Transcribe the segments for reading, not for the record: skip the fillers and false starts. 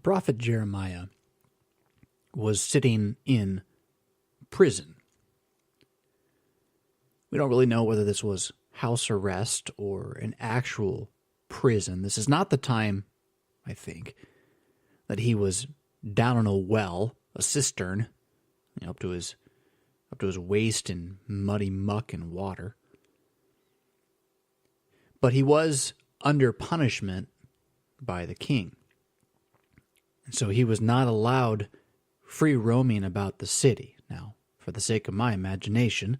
prophet Jeremiah was sitting in prison. We don't really know whether this was house arrest or an actual prison. This is not the time, I think, that he was down in a well, a cistern, up to his waist in muddy muck and water. But he was under punishment by the king. And so he was not allowed free roaming about the city. Now, for the sake of my imagination,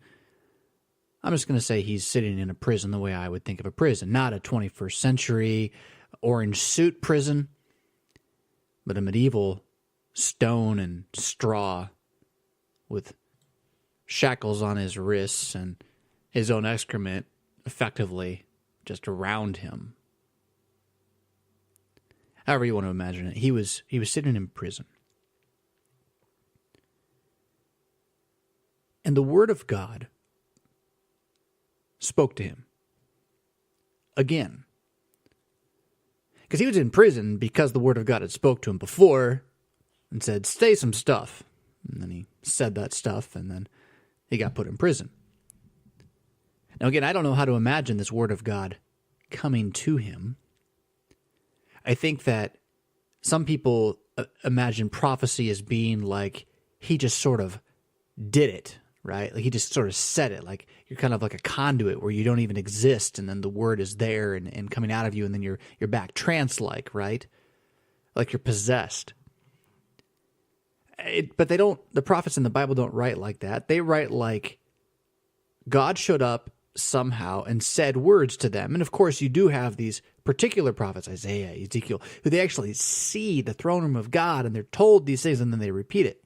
I'm just going to say he's sitting in a prison the way I would think of a prison. Not a 21st century orange suit prison, but a medieval stone and straw with shackles on his wrists and his own excrement effectively just around him. However you want to imagine it, he was sitting in prison. And the word of God spoke to him again. Because he was in prison because the word of God had spoke to him before and said, say some stuff. And then he said that stuff, and then he got put in prison. Now again, I don't know how to imagine this word of God coming to him. I think that some people imagine prophecy as being like he just sort of did it, right? Like he just sort of said it, like you're kind of like a conduit where you don't even exist, and then the word is there and coming out of you, and then you're back trance-like, right? Like you're possessed. But they don't. The prophets in the Bible don't write like that. They write like God showed up somehow and said words to them. And of course, you do have these particular prophets, Isaiah, Ezekiel, who they actually see the throne room of God, and they're told these things, and then they repeat it.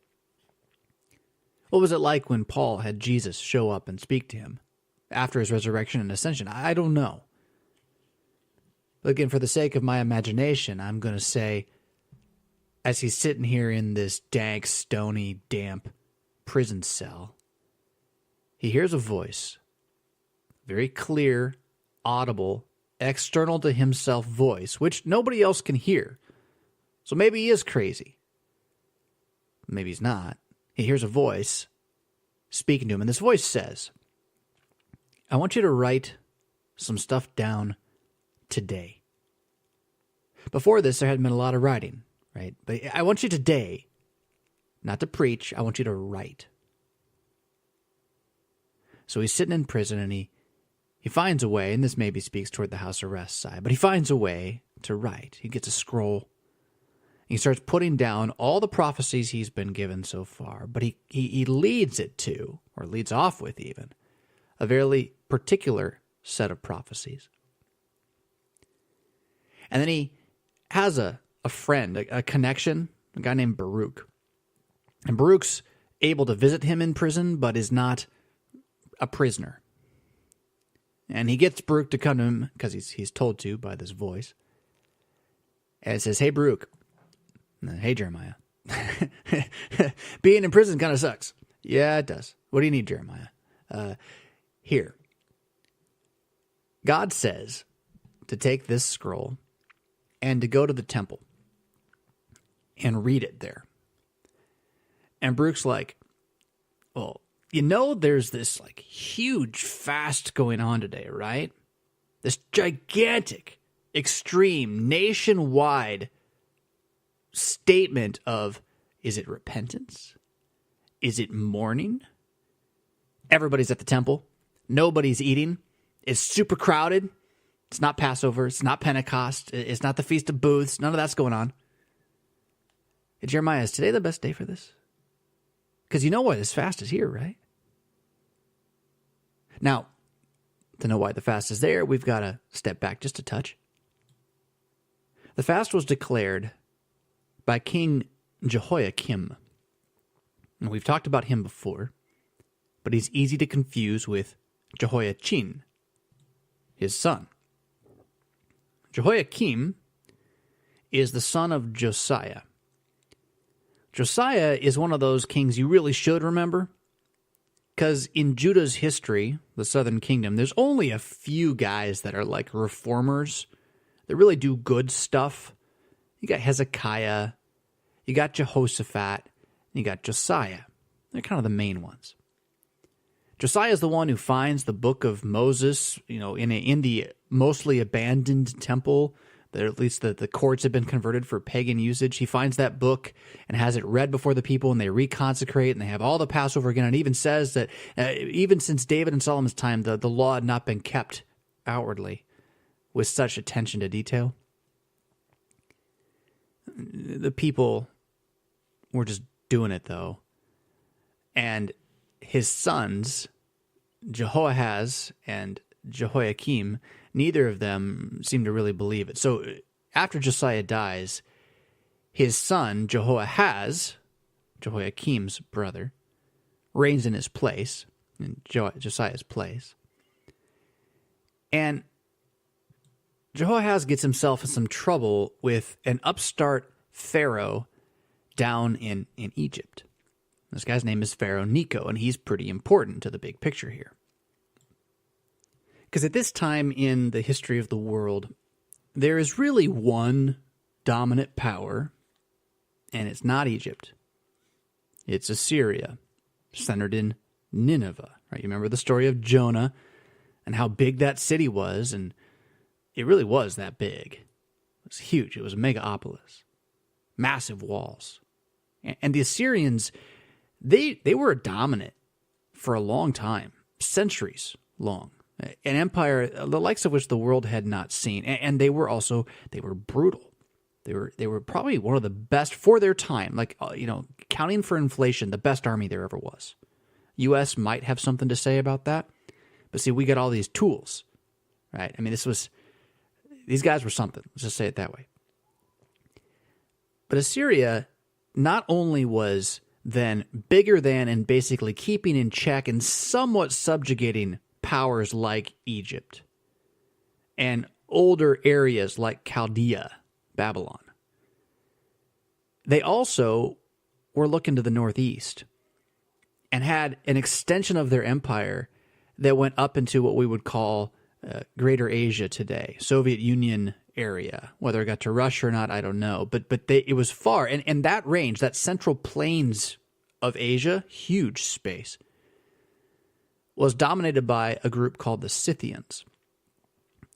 What was it like when Paul had Jesus show up and speak to him after his resurrection and ascension? I don't know. But again, for the sake of my imagination, I'm going to say, as he's sitting here in this dank, stony, damp prison cell, he hears a voice, very clear, audible, external to himself voice, which nobody else can hear. So maybe he is crazy. Maybe he's not. He hears a voice speaking to him, and this voice says, I want you to write some stuff down today. Before this, there hadn't been a lot of writing, right? But I want you today, not to preach, I want you to write. So he's sitting in prison, and he finds a way, and this maybe speaks toward the house arrest side, but he finds a way to write. He gets a scroll. He starts putting down all the prophecies he's been given so far, but he leads it to, or leads off with even, a very particular set of prophecies. And then he has a friend, a connection, a guy named Baruch. And Baruch's able to visit him in prison, but is not a prisoner. And he gets Baruch to come to him, because he's told to by this voice. And it says, hey, Baruch. Hey, Jeremiah. Being in prison kind of sucks. Yeah, it does. What do you need, Jeremiah? Here. God says to take this scroll and to go to the temple and read it there. And Baruch's like, well, there's this like huge fast going on today, right? This gigantic, extreme, nationwide statement of, is it repentance? Is it mourning? Everybody's at the temple. Nobody's eating. It's super crowded. It's not Passover. It's not Pentecost. It's not the Feast of Booths. None of that's going on. Hey, Jeremiah, is today the best day for this? Because you know why this fast is here, right? Now, to know why the fast is there, we've got to step back just a touch. The fast was declared by King Jehoiakim. And we've talked about him before, but he's easy to confuse with Jehoiachin, his son. Jehoiakim is the son of Josiah. Josiah is one of those kings you really should remember, because in Judah's history, the southern kingdom, there's only a few guys that are like reformers that really do good stuff. You got Hezekiah, you got Jehoshaphat, and you got Josiah. They're kind of the main ones. Josiah is the one who finds the book of Moses, in the mostly abandoned temple. At least the courts have been converted for pagan usage. He finds that book and has it read before the people, and they reconsecrate, and they have all the Passover again. And even says that even since David and Solomon's time, the law had not been kept outwardly with such attention to detail. The people were just doing it, though. And his sons, Jehoahaz and Jehoiakim, neither of them seem to really believe it. So after Josiah dies, his son, Jehoahaz, Jehoiakim's brother, reigns in his place, in Josiah's place. And Jehoahaz gets himself in some trouble with an upstart pharaoh down in Egypt. This guy's name is Pharaoh Necho, and he's pretty important to the big picture here. Because at this time in the history of the world, there is really one dominant power, and it's not Egypt. It's Assyria, centered in Nineveh. Right? You remember the story of Jonah and how big that city was, and it really was that big. It was huge. It was a megapolis. Massive walls. And the Assyrians, they were dominant for a long time, centuries long. An empire the likes of which the world had not seen. And they were brutal. They were probably one of the best for their time. Counting for inflation, the best army there ever was. U.S. might have something to say about that. But see, we got all these tools, right? I mean, these guys were something. Let's just say it that way. But Assyria not only was then bigger than and basically keeping in check and somewhat subjugating powers like Egypt and older areas like Chaldea, Babylon. They also were looking to the northeast and had an extension of their empire that went up into what we would call Greater Asia today, Soviet Union area. Whether it got to Russia or not, I don't know. But it was far. And that range, that central plains of Asia, huge space, was dominated by a group called the Scythians.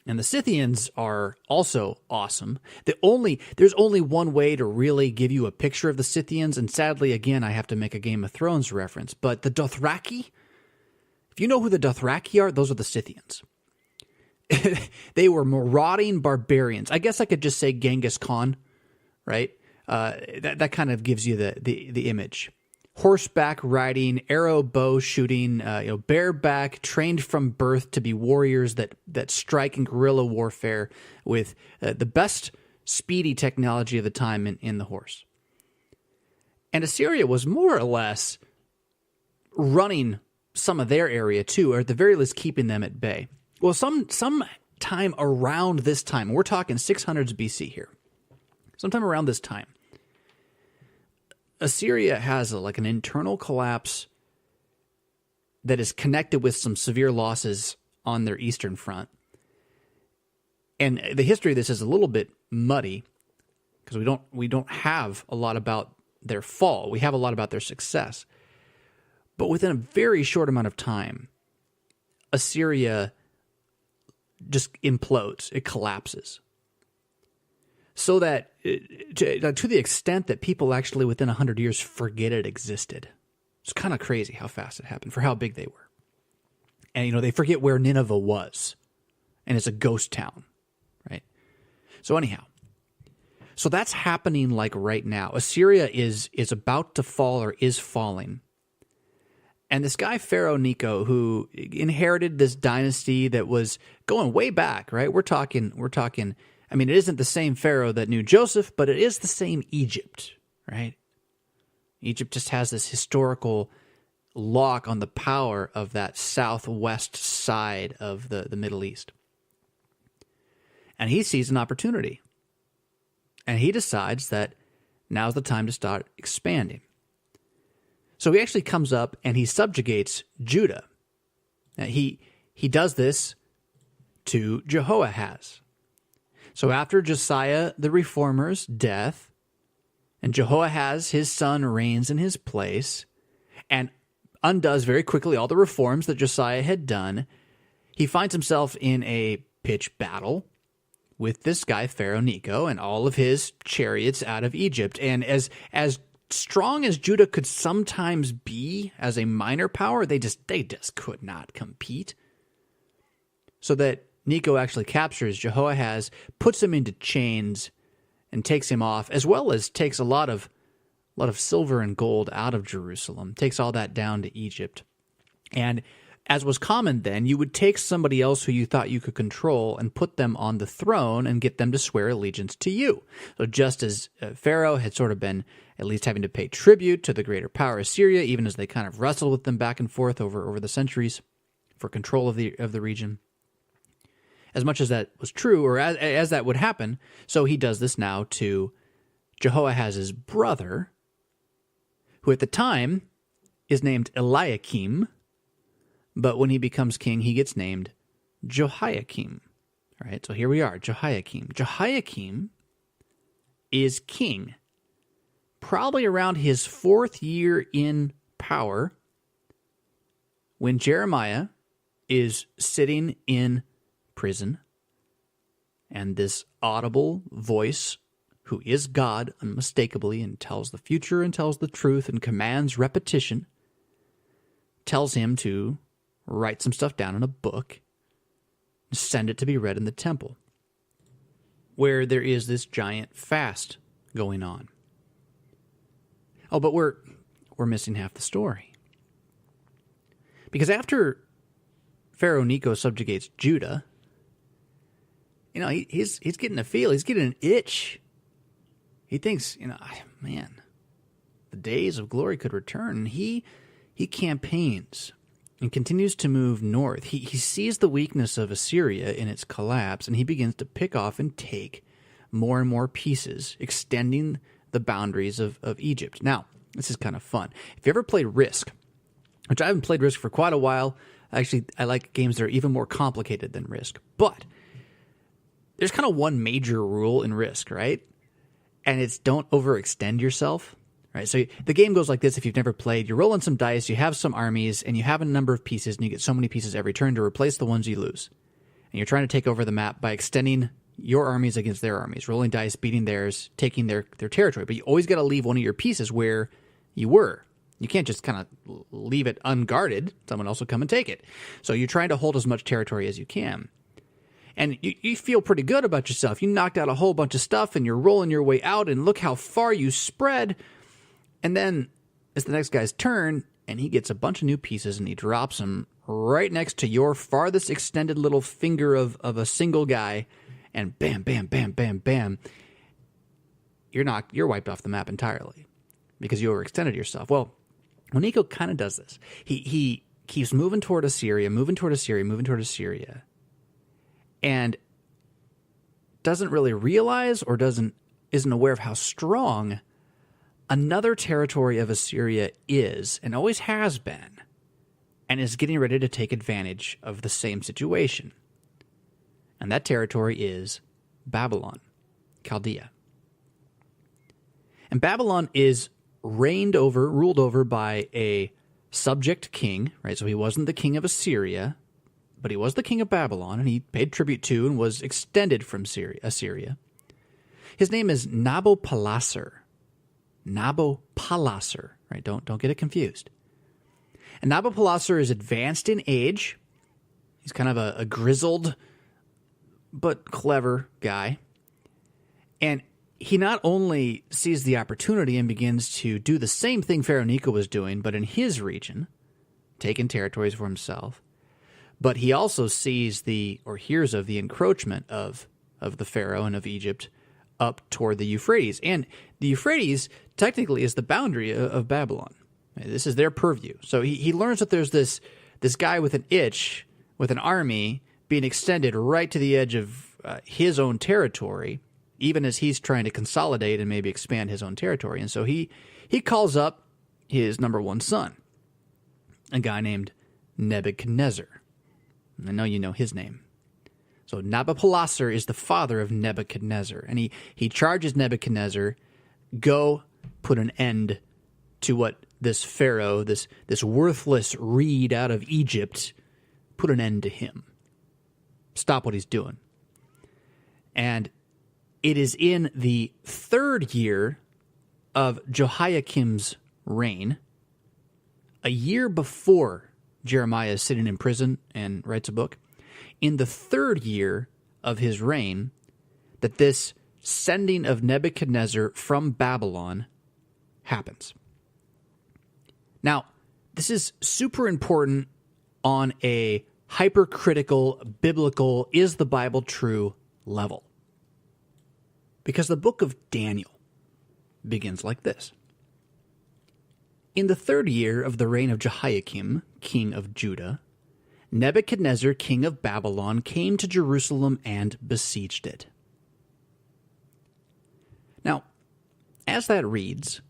And the Scythians are also awesome. There's only one way to really give you a picture of the Scythians, and sadly, again, I have to make a Game of Thrones reference, but the Dothraki, if you know who the Dothraki are, those are the Scythians. They were marauding barbarians. I guess I could just say Genghis Khan, right? That kind of gives you the image. Horseback riding, arrow bow shooting, bareback, trained from birth to be warriors that strike in guerrilla warfare with the best speedy technology of the time in the horse. And Assyria was more or less running some of their area too, or at the very least keeping them at bay. Well, some time around this time, we're talking 600s BC here, sometime around this time, Assyria has an internal collapse that is connected with some severe losses on their eastern front. And the history of this is a little bit muddy because we don't have a lot about their fall. We have a lot about their success. But within a very short amount of time, Assyria just implodes. It collapses. So that to the extent that people actually within 100 years forget it existed. It's kind of crazy how fast it happened for how big they were. And, they forget where Nineveh was. And it's a ghost town, right? So anyhow, so that's happening right now. Assyria is about to fall or is falling. And this guy, Pharaoh Necho, who inherited this dynasty that was going way back, right? We're talking, I mean, it isn't the same Pharaoh that knew Joseph, but it is the same Egypt, right? Egypt just has this historical lock on the power of that southwest side of the Middle East. And he sees an opportunity. And he decides that now's the time to start expanding. So he actually comes up and he subjugates Judah. Now he does this to Jehoahaz. So after Josiah the Reformer's death, And Jehoahaz, his son, reigns in his place and undoes very quickly all the reforms that Josiah had done. He finds himself in a pitched battle with this guy, Pharaoh Necho, and all of his chariots out of Egypt. And as strong as Judah could sometimes be as a minor power, they just could not compete. So that Necho actually captures Jehoahaz, puts him into chains, and takes him off, as well as takes a lot of silver and gold out of Jerusalem, takes all that down to Egypt. And as was common then, you would take somebody else who you thought you could control and put them on the throne and get them to swear allegiance to you. So just as Pharaoh had sort of been at least having to pay tribute to the greater power of Syria, even as they kind of wrestled with them back and forth over the centuries for control of the region. As much as that was true, or as that would happen, so he does this now to Jehoahaz's brother, who at the time is named Eliakim, but when he becomes king, he gets named Jehoiakim. All right, so here we are, Jehoiakim. Jehoiakim is king, probably around his 4th year in power, when Jeremiah is sitting in prison, and this audible voice, who is God unmistakably and tells the future and tells the truth and commands repetition, tells him to write some stuff down in a book and send it to be read in the temple, where there is this giant fast going on. Oh, but we're missing half the story. Because after Pharaoh Necho subjugates Judah, he's getting a feel, he's getting an itch. He thinks, man, the days of glory could return. And he campaigns and continues to move north. He sees the weakness of Assyria in its collapse, and he begins to pick off and take more and more pieces, extending the boundaries of Egypt. Now, this is kind of fun. If you ever played Risk, which I haven't played Risk for quite a while, actually, I like games that are even more complicated than Risk, but there's kind of one major rule in Risk, right? And it's don't overextend yourself, right? So the game goes like this. If you've never played, you're rolling some dice, you have some armies, and you have a number of pieces, and you get so many pieces every turn to replace the ones you lose. And you're trying to take over the map by extending your armies against their armies, rolling dice, beating theirs, taking their territory. But you always got to leave one of your pieces where you were. You can't just kind of leave it unguarded. Someone else will come and take it. So you're trying to hold as much territory as you can. And you feel pretty good about yourself. You knocked out a whole bunch of stuff, and you're rolling your way out, and look how far you spread. And then it's the next guy's turn, and he gets a bunch of new pieces, and he drops them right next to your farthest extended little finger of a single guy, and bam, bam, bam, bam, bam. You're wiped off the map entirely because you overextended yourself. Well, Necho kind of does this. He keeps moving toward Assyria, and doesn't really realize or isn't aware of how strong another territory of Assyria is and always has been, and is getting ready to take advantage of the same situation. And that territory is Babylon, Chaldea. And Babylon is ruled over by a subject king, right? So he wasn't the king of Assyria, but he was the king of Babylon, and he paid tribute to and was extended from Assyria. His name is Nabopolassar. Nabopolassar, right? Don't get it confused. And Nabopolassar is advanced in age. He's kind of a grizzled but clever guy. And he not only sees the opportunity and begins to do the same thing Pharaoh Necho was doing, but in his region, taking territories for himself, but he also sees or hears of the encroachment of the Pharaoh and of Egypt up toward the Euphrates. And the Euphrates technically is the boundary of Babylon. This is their purview. So he learns that there's this guy with an itch, with an army, being extended right to the edge of his own territory, even as he's trying to consolidate and maybe expand his own territory. And so he calls up his number one son, a guy named Nebuchadnezzar. I know you know his name. So Nabopolassar is the father of Nebuchadnezzar. And he charges Nebuchadnezzar, go put an end to what this Pharaoh, this worthless reed out of Egypt, put an end to him. Stop what he's doing. And it is in the 3rd year of Jehoiakim's reign, a year before Jeremiah is sitting in prison and writes a book, in the 3rd year of his reign, that this sending of Nebuchadnezzar from Babylon happens. Now, this is super important on a hypercritical, biblical, is the Bible true level. Because the book of Daniel begins like this. In the 3rd year of the reign of Jehoiakim, king of Judah, Nebuchadnezzar, king of Babylon, came to Jerusalem and besieged it. Now, as that reads,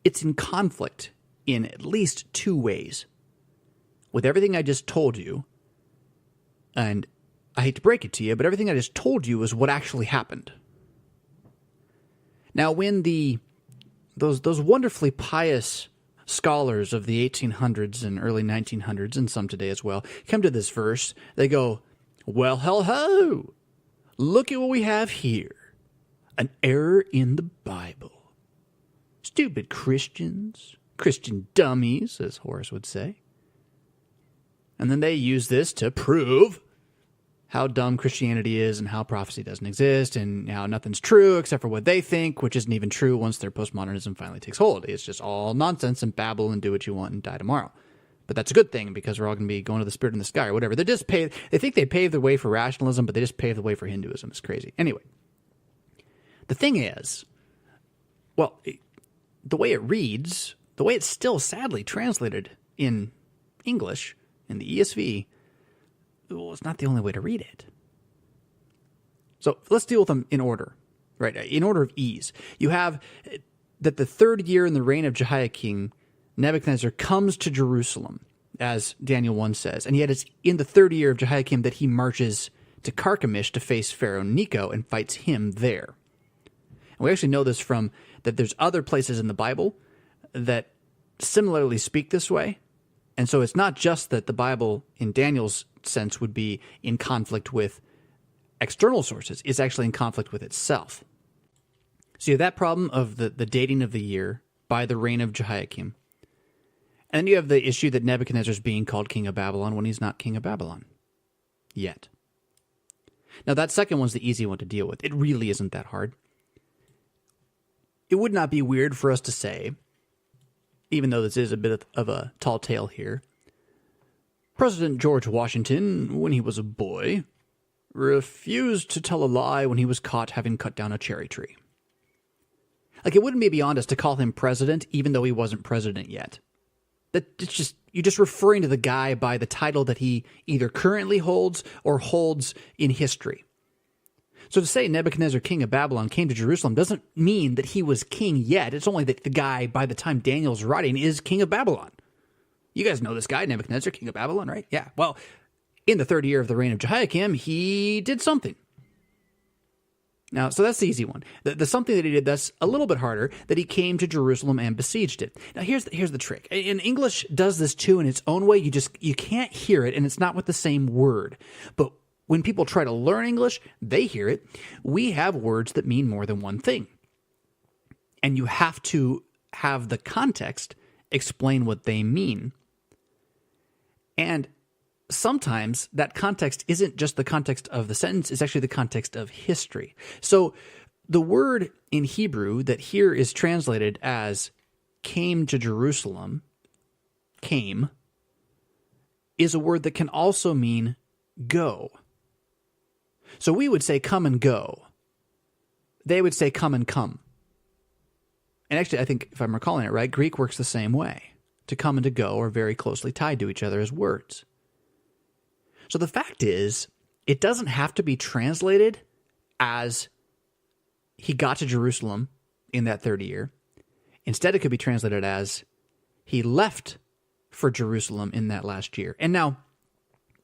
it's in conflict in at least 2 ways with everything I just told you. And I hate to break it to you, but everything I just told you is what actually happened. Now, when those wonderfully pious scholars of the 1800s and early 1900s, and some today as well, come to this verse, they go, well, ho, look at what we have here. An error in the Bible. Stupid Christians, Christian dummies, as Horace would say. And then they use this to prove how dumb Christianity is and how prophecy doesn't exist and how nothing's true except for what they think, which isn't even true once their postmodernism finally takes hold. It's just all nonsense and babble and do what you want and die tomorrow. But that's a good thing because we're all going to be going to the spirit in the sky or whatever. They think they paved the way for rationalism, but they just paved the way for Hinduism. It's crazy. Anyway, the thing is, well, the way it reads, the way it's still sadly translated in English, in the ESV, well, it's not the only way to read it. So let's deal with them in order, right? In order of ease. You have that the 3rd year in the reign of Jehoiakim, Nebuchadnezzar comes to Jerusalem, as Daniel 1 says. And yet it's in the 3rd year of Jehoiakim that he marches to Carchemish to face Pharaoh Necho and fights him there. And we actually know this from that there's other places in the Bible that similarly speak this way. And so it's not just that the Bible, in Daniel's sense, would be in conflict with external sources. It's actually in conflict with itself. So you have that problem of the dating of the year by the reign of Jehoiakim. And then you have the issue that Nebuchadnezzar is being called king of Babylon when he's not king of Babylon yet. Now that second one's the easy one to deal with. It really isn't that hard. It would not be weird for us to say, even though this is a bit of a tall tale here, President George Washington, when he was a boy, refused to tell a lie when he was caught having cut down a cherry tree. Like, it wouldn't be beyond us to call him president, even though he wasn't president yet. You're just referring to the guy by the title that he either currently holds or holds in history. So to say Nebuchadnezzar, king of Babylon, came to Jerusalem doesn't mean that he was king yet. It's only that the guy, by the time Daniel's writing, is king of Babylon. You guys know this guy, Nebuchadnezzar, king of Babylon, right? Yeah. Well, in the 3rd year of the reign of Jehoiakim, he did something. Now, so that's the easy one. The something that he did that's a little bit harder, that he came to Jerusalem and besieged it. Now, here's the trick. And English does this too in its own way. You can't hear it, and it's not with the same word. But when people try to learn English, they hear it. We have words that mean more than one thing. And you have to have the context explain what they mean. And sometimes that context isn't just the context of the sentence, it's actually the context of history. So the word in Hebrew that here is translated as came to Jerusalem, came, is a word that can also mean go. So we would say come and go. They would say come and come. And actually, I think if I'm recalling it right, Greek works the same way. To come and to go are very closely tied to each other as words. So the fact is, it doesn't have to be translated as he got to Jerusalem in that 3rd year. Instead, it could be translated as he left for Jerusalem in that last year. And now,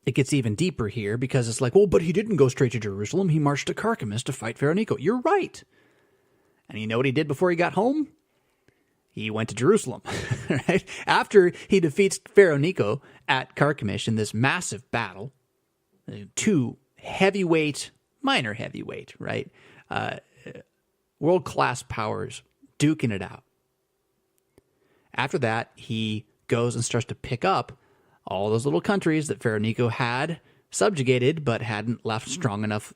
it gets even deeper here because it's like, well, but he didn't go straight to Jerusalem. He marched to Carchemish to fight Pharaoh Necho. You're right. And you know what he did before he got home? He went to Jerusalem, right? After he defeats Pharaoh Necho at Carchemish in this massive battle, two heavyweight, minor heavyweight, right? World-class powers duking it out. After that, he goes and starts to pick up all those little countries that Pharaoh Necho had subjugated but hadn't left strong enough,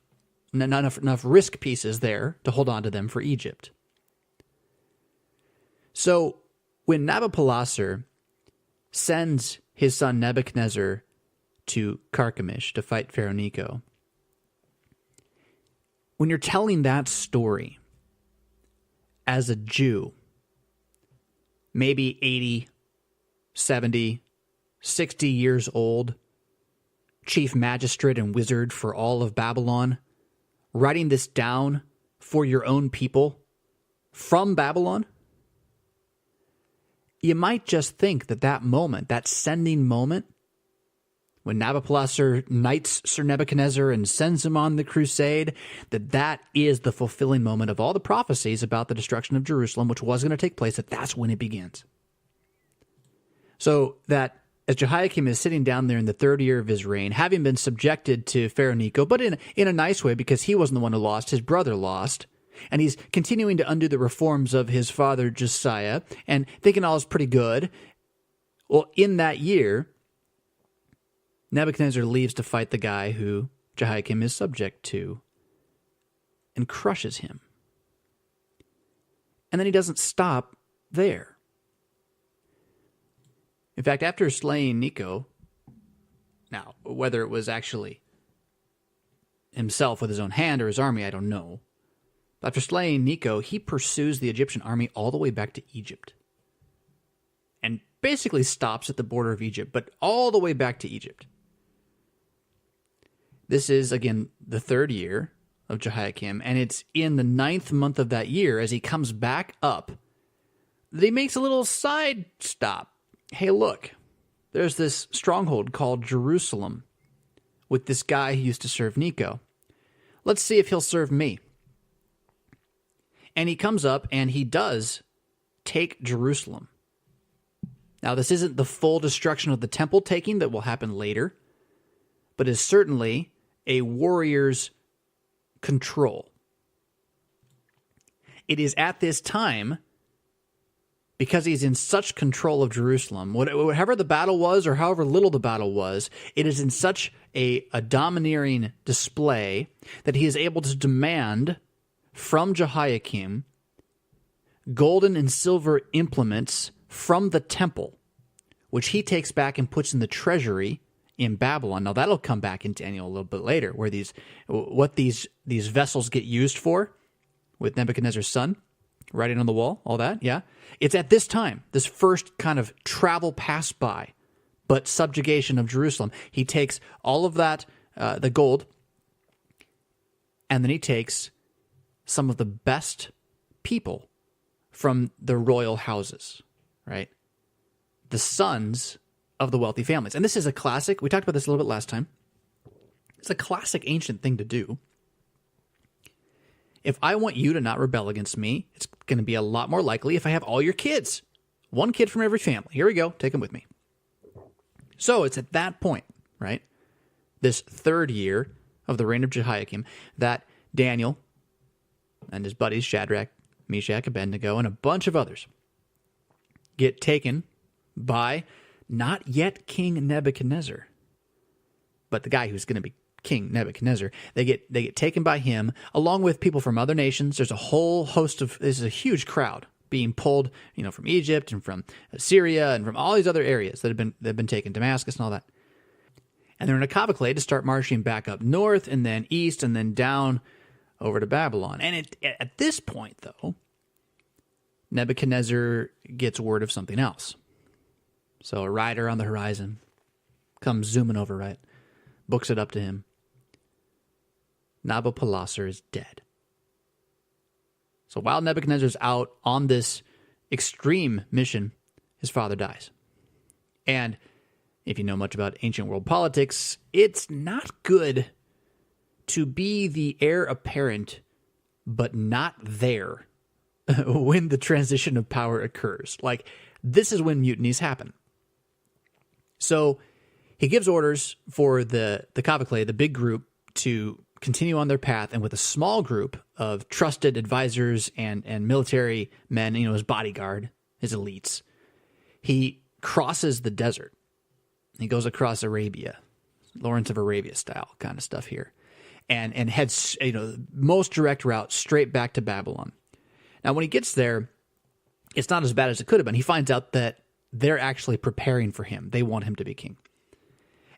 not enough risk pieces there to hold on to them for Egypt. So when Nabopolassar sends his son Nebuchadnezzar to Carchemish to fight Pharaoh Necho, when you're telling that story as a Jew, maybe 80, 70, 60 years old, chief magistrate and wizard for all of Babylon, writing this down for your own people from Babylon, you might just think that moment, that sending moment, when Nabopolassar knights Sir Nebuchadnezzar and sends him on the crusade, that is the fulfilling moment of all the prophecies about the destruction of Jerusalem, which was going to take place, that's when it begins. So that as Jehoiakim is sitting down there in the third year of his reign, having been subjected to Pharaoh Necho, but in a nice way, because he wasn't the one who lost, his brother lost, and he's continuing to undo the reforms of his father Josiah, and thinking all is pretty good. Well, in that year, Nebuchadnezzar leaves to fight the guy who Jehoiakim is subject to and crushes him. And then he doesn't stop there. In fact, after slaying Necho, now, whether it was actually himself with his own hand or his army, I don't know. But after slaying Necho, he pursues the Egyptian army all the way back to Egypt. And basically stops at the border of Egypt, but all the way back to Egypt. This is, again, the third year of Jehoiakim, and it's in the 9th month of that year, as he comes back up, that he makes a little side stop. Hey, look, there's this stronghold called Jerusalem with this guy who used to serve Necho. Let's see if he'll serve me. And he comes up and he does take Jerusalem. Now, this isn't the full destruction of the temple taking that will happen later, but is certainly a warrior's control. It is at this time, because he's in such control of Jerusalem, whatever the battle was or however little the battle was, it is in such a domineering display that he is able to demand from Jehoiakim golden and silver implements from the temple, which he takes back and puts in the treasury in Babylon. Now that'll come back in Daniel a little bit later, where these vessels get used for, with Nebuchadnezzar's son writing on the wall, all that, yeah. It's at this time, this first kind of travel pass by, but subjugation of Jerusalem. He takes all of that, the gold, and then he takes some of the best people from the royal houses, right? The sons of the wealthy families. And this is a classic, we talked about this a little bit last time. It's a classic ancient thing to do. If I want you to not rebel against me, it's going to be a lot more likely if I have all your kids. One kid from every family. Here we go. Take them with me. So it's at that point, right, this third year of the reign of Jehoiakim, that Daniel and his buddies, Shadrach, Meshach, Abednego, and a bunch of others get taken by not yet King Nebuchadnezzar, but the guy who's going to be King Nebuchadnezzar. They get taken by him, along with people from other nations. There's a whole host of, this is a huge crowd being pulled, from Egypt and from Syria and from all these other areas that have been taken, Damascus and all that. And they're in a cavalcade to start marching back up north and then east and then down over to Babylon. And at this point, though, Nebuchadnezzar gets word of something else. So a rider on the horizon comes zooming over, right? Books it up to him. Nabopolassar is dead. So while Nebuchadnezzar's out on this extreme mission, his father dies. And if you know much about ancient world politics, it's not good to be the heir apparent, but not there when the transition of power occurs. Like, this is when mutinies happen. So he gives orders for the Kavakle, the big group, to continue on their path, and with a small group of trusted advisors and military men, his bodyguard, his elites, he crosses the desert. He goes across Arabia, Lawrence of Arabia style kind of stuff here, and heads, most direct route straight back to Babylon. Now, when he gets there, it's not as bad as it could have been. He finds out that they're actually preparing for him. They want him to be king.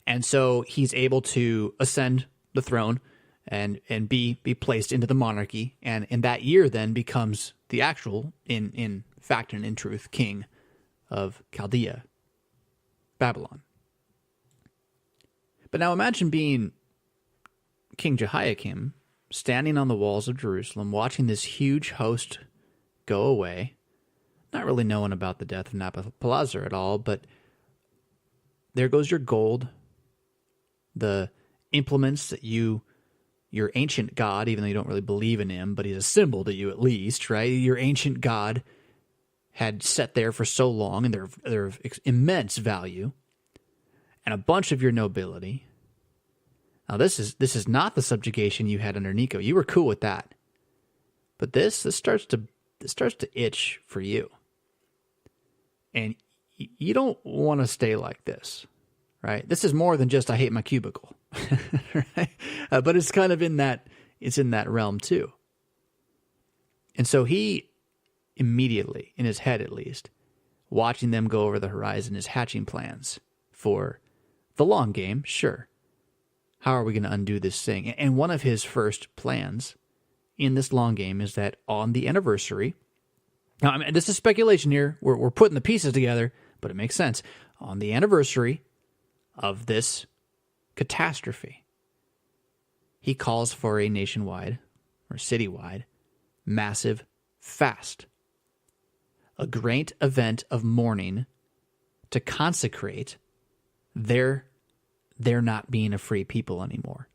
And so he's able to ascend the throne and be placed into the monarchy, and in that year then becomes the actual, in fact and in truth, king of Chaldea, Babylon. But now imagine being King Jehoiakim, standing on the walls of Jerusalem, watching this huge host go away, not really knowing about the death of Nabopolassar at all, but there goes your gold, the implements that your ancient God, even though you don't really believe in him, but he's a symbol to you at least, right? Your ancient God had set there for so long, and they're of immense value, and a bunch of your nobility. Now, this is not the subjugation you had under Necho. You were cool with that, but this starts to itch for you, and you don't want to stay like this, right? This is more than just I hate my cubicle, right? But it's kind of in that realm too. And so he immediately, in his head at least, watching them go over the horizon, is hatching plans for the long game. Sure, how are we going to undo this thing? And one of his first plans in this long game is that on the anniversary, now, I mean, this is speculation here, we're putting the pieces together, but it makes sense. On the anniversary of this catastrophe, he calls for a nationwide or citywide massive fast, a great event of mourning to consecrate their not being a free people anymore.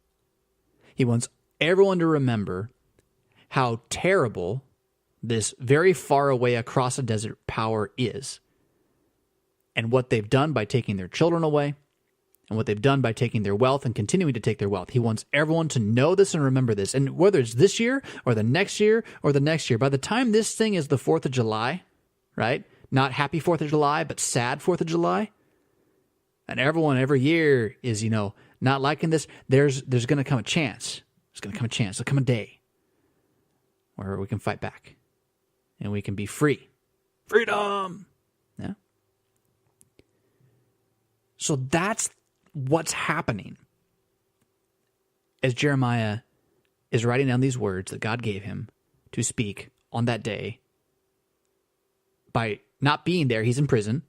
He wants everyone to remember how terrible this very far away across a desert power is, and what they've done by taking their children away, and what they've done by taking their wealth and continuing to take their wealth. He wants everyone to know this and remember this. And whether it's this year or the next year or the next year, by the time this thing is the 4th of July, right? Not happy 4th of July, but sad 4th of July. And everyone every year is, not liking this. There's going to come a chance. There's going to come a chance. There'll come a day where we can fight back and we can be free. Freedom! Yeah. So that's what's happening as Jeremiah is writing down these words that God gave him to speak on that day. By not being there, he's in prison,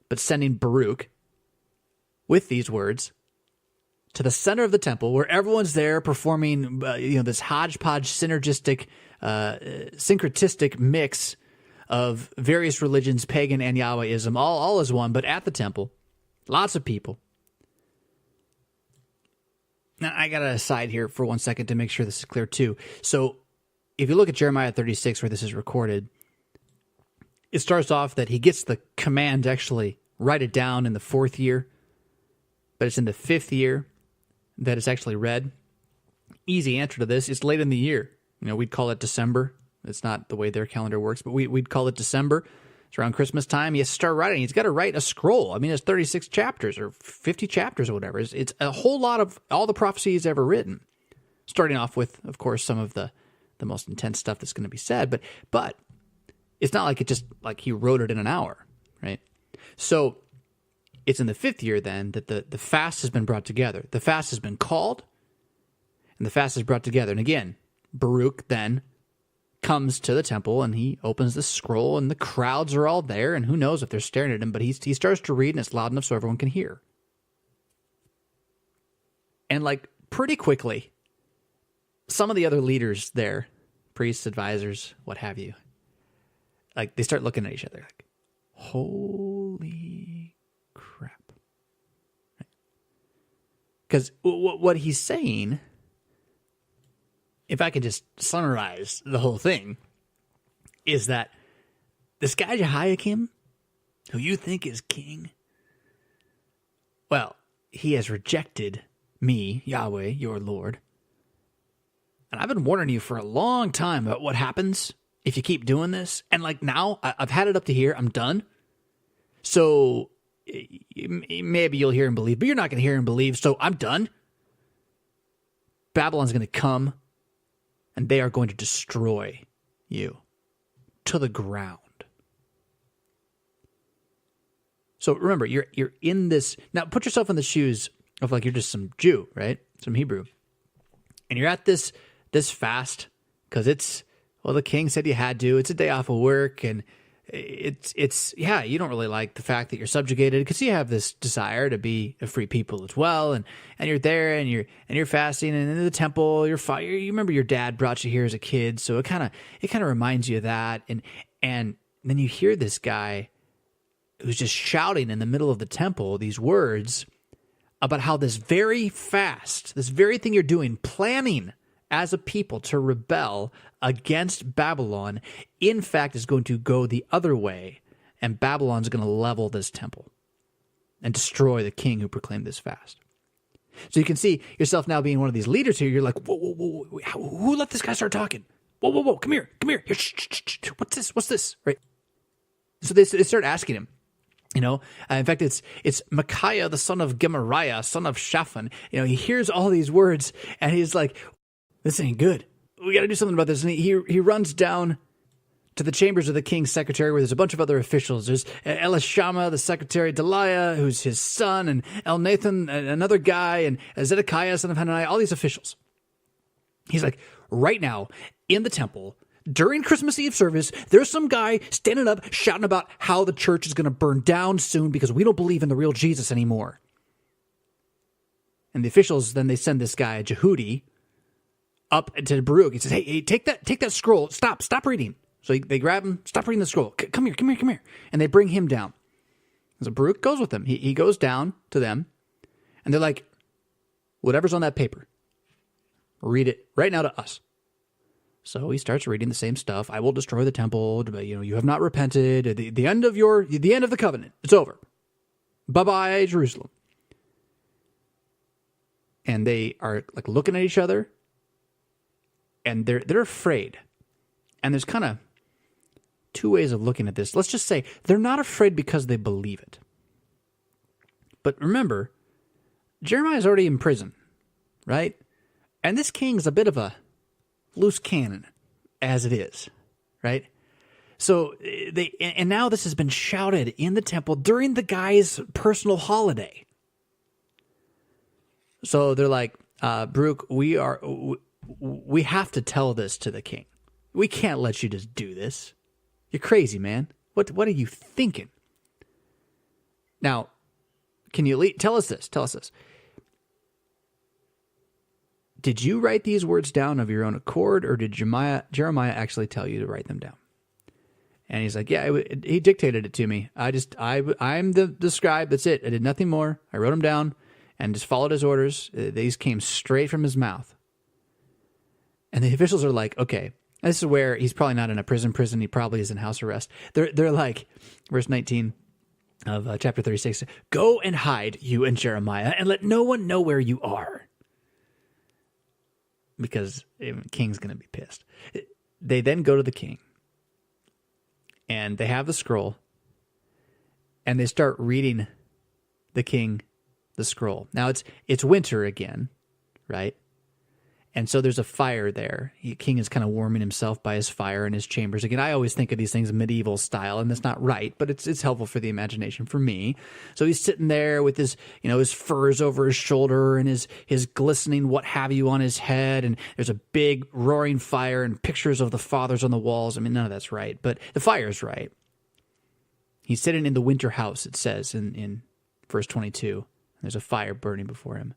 but sending Baruch with these words to the center of the temple, where everyone's there performing, this hodgepodge, synergistic, syncretistic mix of various religions, pagan and Yahwehism, all as one, but at the temple, lots of people. Now, I got to aside here for 1 second to make sure this is clear too. So if you look at Jeremiah 36, where this is recorded, it starts off that he gets the command to actually write it down in the 4th year, but it's in the 5th year that it's actually read. Easy answer to this. It's late in the year. We'd call it December. It's not the way their calendar works, but we'd call it December. It's around Christmas time. He has to start writing. He's got to write a scroll. I mean, it's 36 chapters or 50 chapters or whatever. It's a whole lot of all the prophecy he's ever written. Starting off with, of course, some of the most intense stuff that's going to be said. But it's not like he wrote it in an hour, right? So it's in the 5th year then that the fast has been brought together. The fast has been called, and the fast is brought together. And again, Baruch then comes to the temple, and he opens the scroll, and the crowds are all there, and who knows if they're staring at him, but he starts to read, and it's loud enough so everyone can hear. And pretty quickly, some of the other leaders there, priests, advisors, what have you, they start looking at each other like, holy crap. Because what he's saying, if I could just summarize the whole thing, is that this guy Jehoiakim, who you think is king, well, he has rejected me, Yahweh, your Lord. And I've been warning you for a long time about what happens if you keep doing this. And like now, I've had it up to here. I'm done. So maybe you'll hear and believe, but you're not going to hear and believe. So I'm done. Babylon's going to come and they are going to destroy you to the ground. So remember, you're in this. Now put yourself in the shoes of like you're just some Jew, right? Some Hebrew. And you're at this fast because the king said you had to. It's a day off of work, and it's you don't really like the fact that you're subjugated because you have this desire to be a free people as well, and you're there and you're fasting and in the temple you remember your dad brought you here as a kid, so it kind of reminds you of that, and then you hear this guy who's just shouting in the middle of the temple these words about how this very fast, this very thing you're doing, planning as a people to rebel against Babylon, in fact, is going to go the other way, and Babylon's going to level this temple and destroy the king who proclaimed this fast. So you can see yourself now being one of these leaders here. You're like, whoa, who let this guy start talking? Whoa, come here. Here, shh. What's this? Right? So they start asking him. In fact, it's Micaiah, the son of Gemariah, son of Shaphan. He hears all these words, and he's like, this ain't good. We got to do something about this. And he runs down to the chambers of the king's secretary, where there's a bunch of other officials. There's Elishama, the secretary, Delaiah, who's his son, and Elnathan, another guy, and Zedekiah, son of Hananiah, all these officials. He's like, right now, in the temple, during Christmas Eve service, there's some guy standing up shouting about how the church is going to burn down soon because we don't believe in the real Jesus anymore. And the officials, then they send this guy, Jehudi, up to Baruch. He says, hey, take that scroll. Stop reading. So they grab him, stop reading the scroll. Come here. And they bring him down. And so Baruch goes with them. He goes down to them, and they're like, whatever's on that paper, read it right now to us. So he starts reading the same stuff. I will destroy the temple. You have not repented. The end of the covenant. It's over. Bye-bye, Jerusalem. And they are like looking at each other, and they're afraid. And there's kind of two ways of looking at this. Let's just say they're not afraid because they believe it. But remember, Jeremiah's already in prison, right? And this king's a bit of a loose cannon as it is, right? So and now this has been shouted in the temple during the guy's personal holiday. So they're like, Baruch, we have to tell this to the king. We can't let you just do this. You're crazy, man. What are you thinking? Now, can you tell us this? Did you write these words down of your own accord, or did Jeremiah actually tell you to write them down? And he's like, yeah, he dictated it to me. I'm the scribe. That's it. I did nothing more. I wrote them down and just followed his orders. These came straight from his mouth. And the officials are like, okay, this is where he's probably not in a prison. He probably is in house arrest. They're like, verse 19 of chapter 36, go and hide, you and Jeremiah, and let no one know where you are. Because the king's going to be pissed. They then go to the king, and they have the scroll, and they start reading the king the scroll. Now it's winter again, right? And so there's a fire there. The king is kind of warming himself by his fire in his chambers. Again, I always think of these things medieval style, and that's not right, but it's helpful for the imagination for me. So he's sitting there with his furs over his shoulder and his glistening what have you on his head, and there's a big roaring fire and pictures of the fathers on the walls. I mean, none of that's right, but the fire's right. He's sitting in the winter house, it says in verse 22. There's a fire burning before him.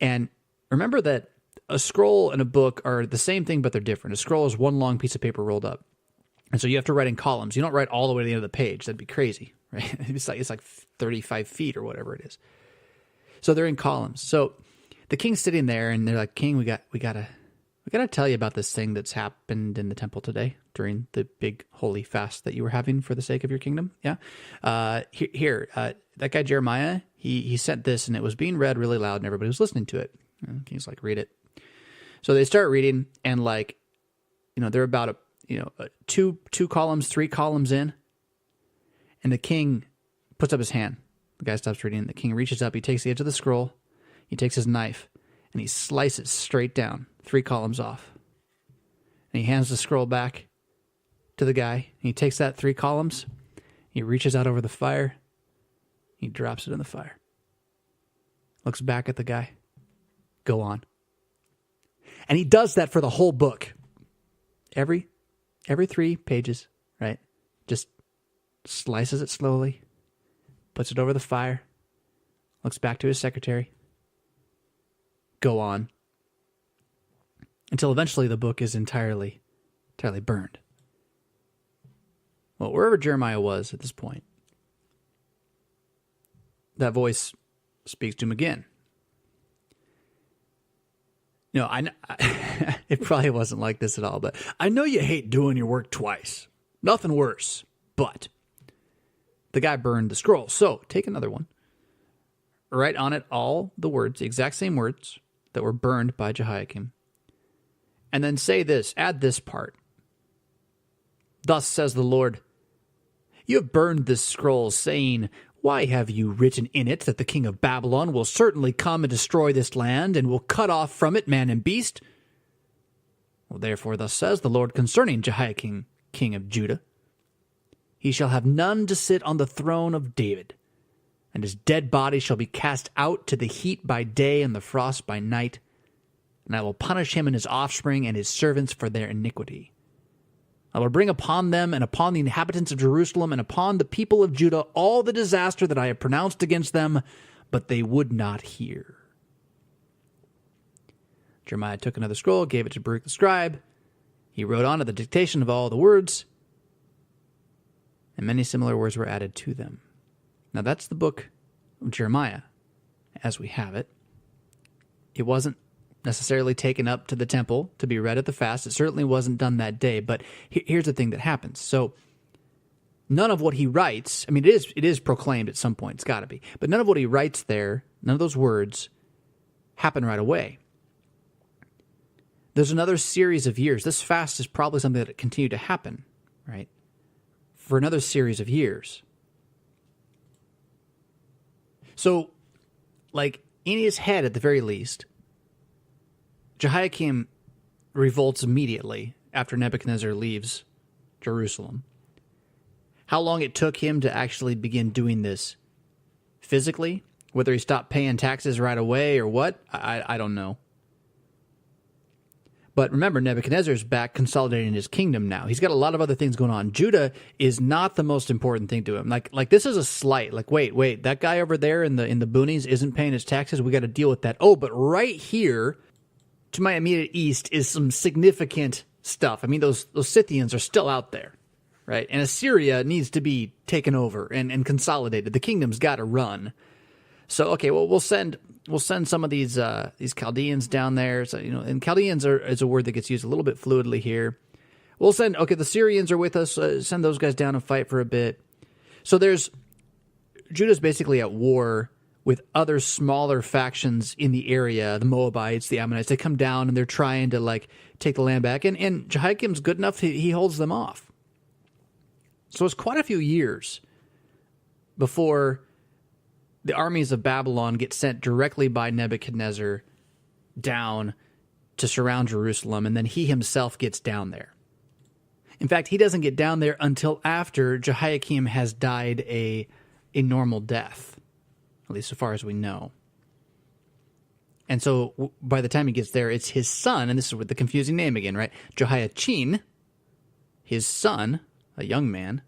And remember that a scroll and a book are the same thing, but they're different. A scroll is one long piece of paper rolled up. And so you have to write in columns. You don't write all the way to the end of the page. That'd be crazy, right? It's like 35 feet or whatever it is. So they're in columns. So the king's sitting there, and they're like, King, we gotta I got to tell you about this thing that's happened in the temple today during the big holy fast that you were having for the sake of your kingdom. Yeah. That guy Jeremiah, he sent this, and it was being read really loud, and everybody was listening to it. King's like, read it. So they start reading, and they're about two columns, 3 columns in, and the king puts up his hand. The guy stops reading. The king reaches up. He takes the edge of the scroll. He takes his knife, and he slices straight down 3 columns off. And he hands the scroll back to the guy. And he takes that 3 columns. He reaches out over the fire. He drops it in the fire. Looks back at the guy. Go on. And he does that for the whole book. Every 3 pages, right? Just slices it slowly. Puts it over the fire. Looks back to his secretary. Go on. Until eventually the book is entirely burned. Well, wherever Jeremiah was at this point, that voice speaks to him again. It probably wasn't like this at all, but I know you hate doing your work twice. Nothing worse. But the guy burned the scroll. So take another one. Write on it all the words, the exact same words that were burned by Jehoiakim. And then say this, add this part. Thus says the Lord, you have burned this scroll, saying, why have you written in it that the king of Babylon will certainly come and destroy this land, and will cut off from it man and beast? Well, therefore, thus says the Lord concerning Jehoiakim, king of Judah, he shall have none to sit on the throne of David, and his dead body shall be cast out to the heat by day and the frost by night, and I will punish him and his offspring and his servants for their iniquity. I will bring upon them and upon the inhabitants of Jerusalem and upon the people of Judah all the disaster that I have pronounced against them, but they would not hear. Jeremiah took another scroll, gave it to Baruch the scribe. He wrote on it the dictation of all the words, and many similar words were added to them. Now that's the book of Jeremiah, as we have it. It wasn't necessarily taken up to the temple to be read at the fast. It certainly wasn't done that day, but here's the thing that happens. So none of what he writes, it is proclaimed at some point, it's got to be, but none of what he writes there, none of those words happen right away. There's another series of years. This fast is probably something that continued to happen, right, for another series of years. So, in his head at the very least, Jehoiakim revolts immediately after Nebuchadnezzar leaves Jerusalem. How long it took him to actually begin doing this physically, whether he stopped paying taxes right away or what, I don't know. But remember, Nebuchadnezzar's back consolidating his kingdom now. He's got a lot of other things going on. Judah is not the most important thing to him. Like this is a slight. Wait, that guy over there in the boonies isn't paying his taxes. We got to deal with that. Oh, but right here to my immediate east is some significant stuff. Those Scythians are still out there, right? And Assyria needs to be taken over and consolidated. The kingdom's got to run. So, okay, well, we'll send some of these Chaldeans down there. So, and Chaldeans is a word that gets used a little bit fluidly here. We'll send, the Syrians are with us. Send those guys down and fight for a bit. So Judah's basically at war with other smaller factions in the area, the Moabites, the Ammonites. They come down and they're trying to take the land back. And Jehoiakim's good enough, he holds them off. So it's quite a few years before the armies of Babylon get sent directly by Nebuchadnezzar down to surround Jerusalem, and then he himself gets down there. In fact, he doesn't get down there until after Jehoiakim has died a normal death, at least so far as we know. And so by the time he gets there, it's his son, and this is with the confusing name again, right? Jehoiachin, his son, a young man,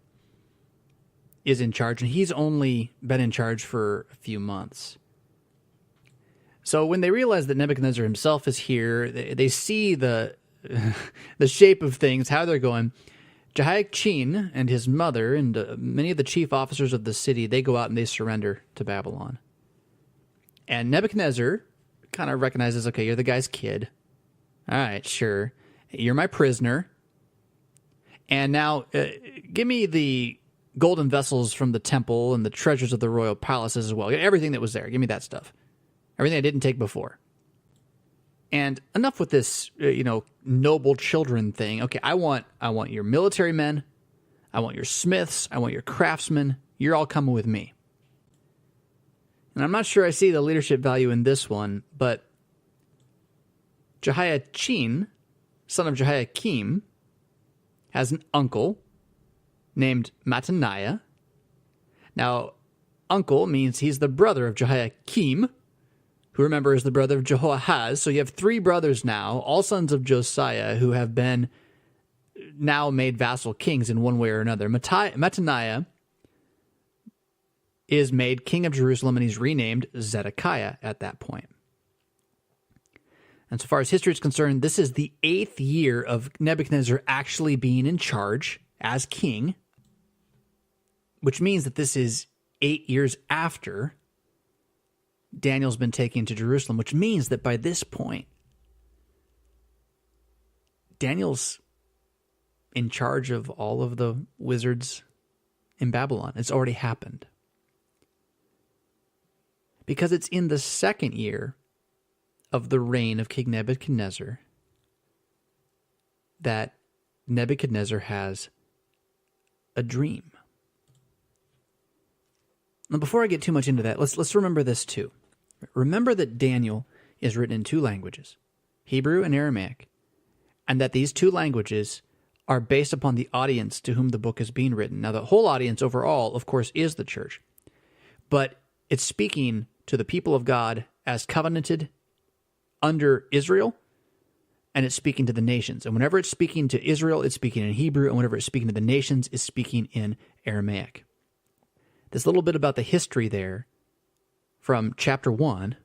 is in charge, and he's only been in charge for a few months. So when they realize that Nebuchadnezzar himself is here, they see the shape of things, how they're going. Jehoiachin and his mother and many of the chief officers of the city, they go out and they surrender to Babylon. And Nebuchadnezzar kind of recognizes, okay, you're the guy's kid. All right, sure. You're my prisoner. And now give me the golden vessels from the temple and the treasures of the royal palaces as well. Everything that was there. Give me that stuff. Everything I didn't take before. And enough with this, noble children thing. Okay, I want your military men. I want your smiths. I want your craftsmen. You're all coming with me. And I'm not sure I see the leadership value in this one, but Jehoiachin, son of Jehoiakim, has an uncle named Mattaniah. Now, uncle means he's the brother of Jehoiakim, who, remember, is the brother of Jehoahaz. So you have three brothers now, all sons of Josiah, who have been now made vassal kings in one way or another. Mattaniah is made king of Jerusalem, and he's renamed Zedekiah at that point. And so far as history is concerned, this is the 8th year of Nebuchadnezzar actually being in charge as king, which means that this is 8 years after Daniel's been taken to Jerusalem, which means that by this point, Daniel's in charge of all of the wizards in Babylon. It's already happened. Because it's in the 2nd year of the reign of King Nebuchadnezzar that Nebuchadnezzar has a dream. Now, before I get too much into that, let's remember this too. Remember that Daniel is written in 2 languages, Hebrew and Aramaic, and that these 2 languages are based upon the audience to whom the book is being written. Now, the whole audience overall, of course, is the church, but it's speaking to the people of God as covenanted under Israel, and it's speaking to the nations. And whenever it's speaking to Israel, it's speaking in Hebrew, and whenever it's speaking to the nations, it's speaking in Aramaic. This little bit about the history there from chapter 1,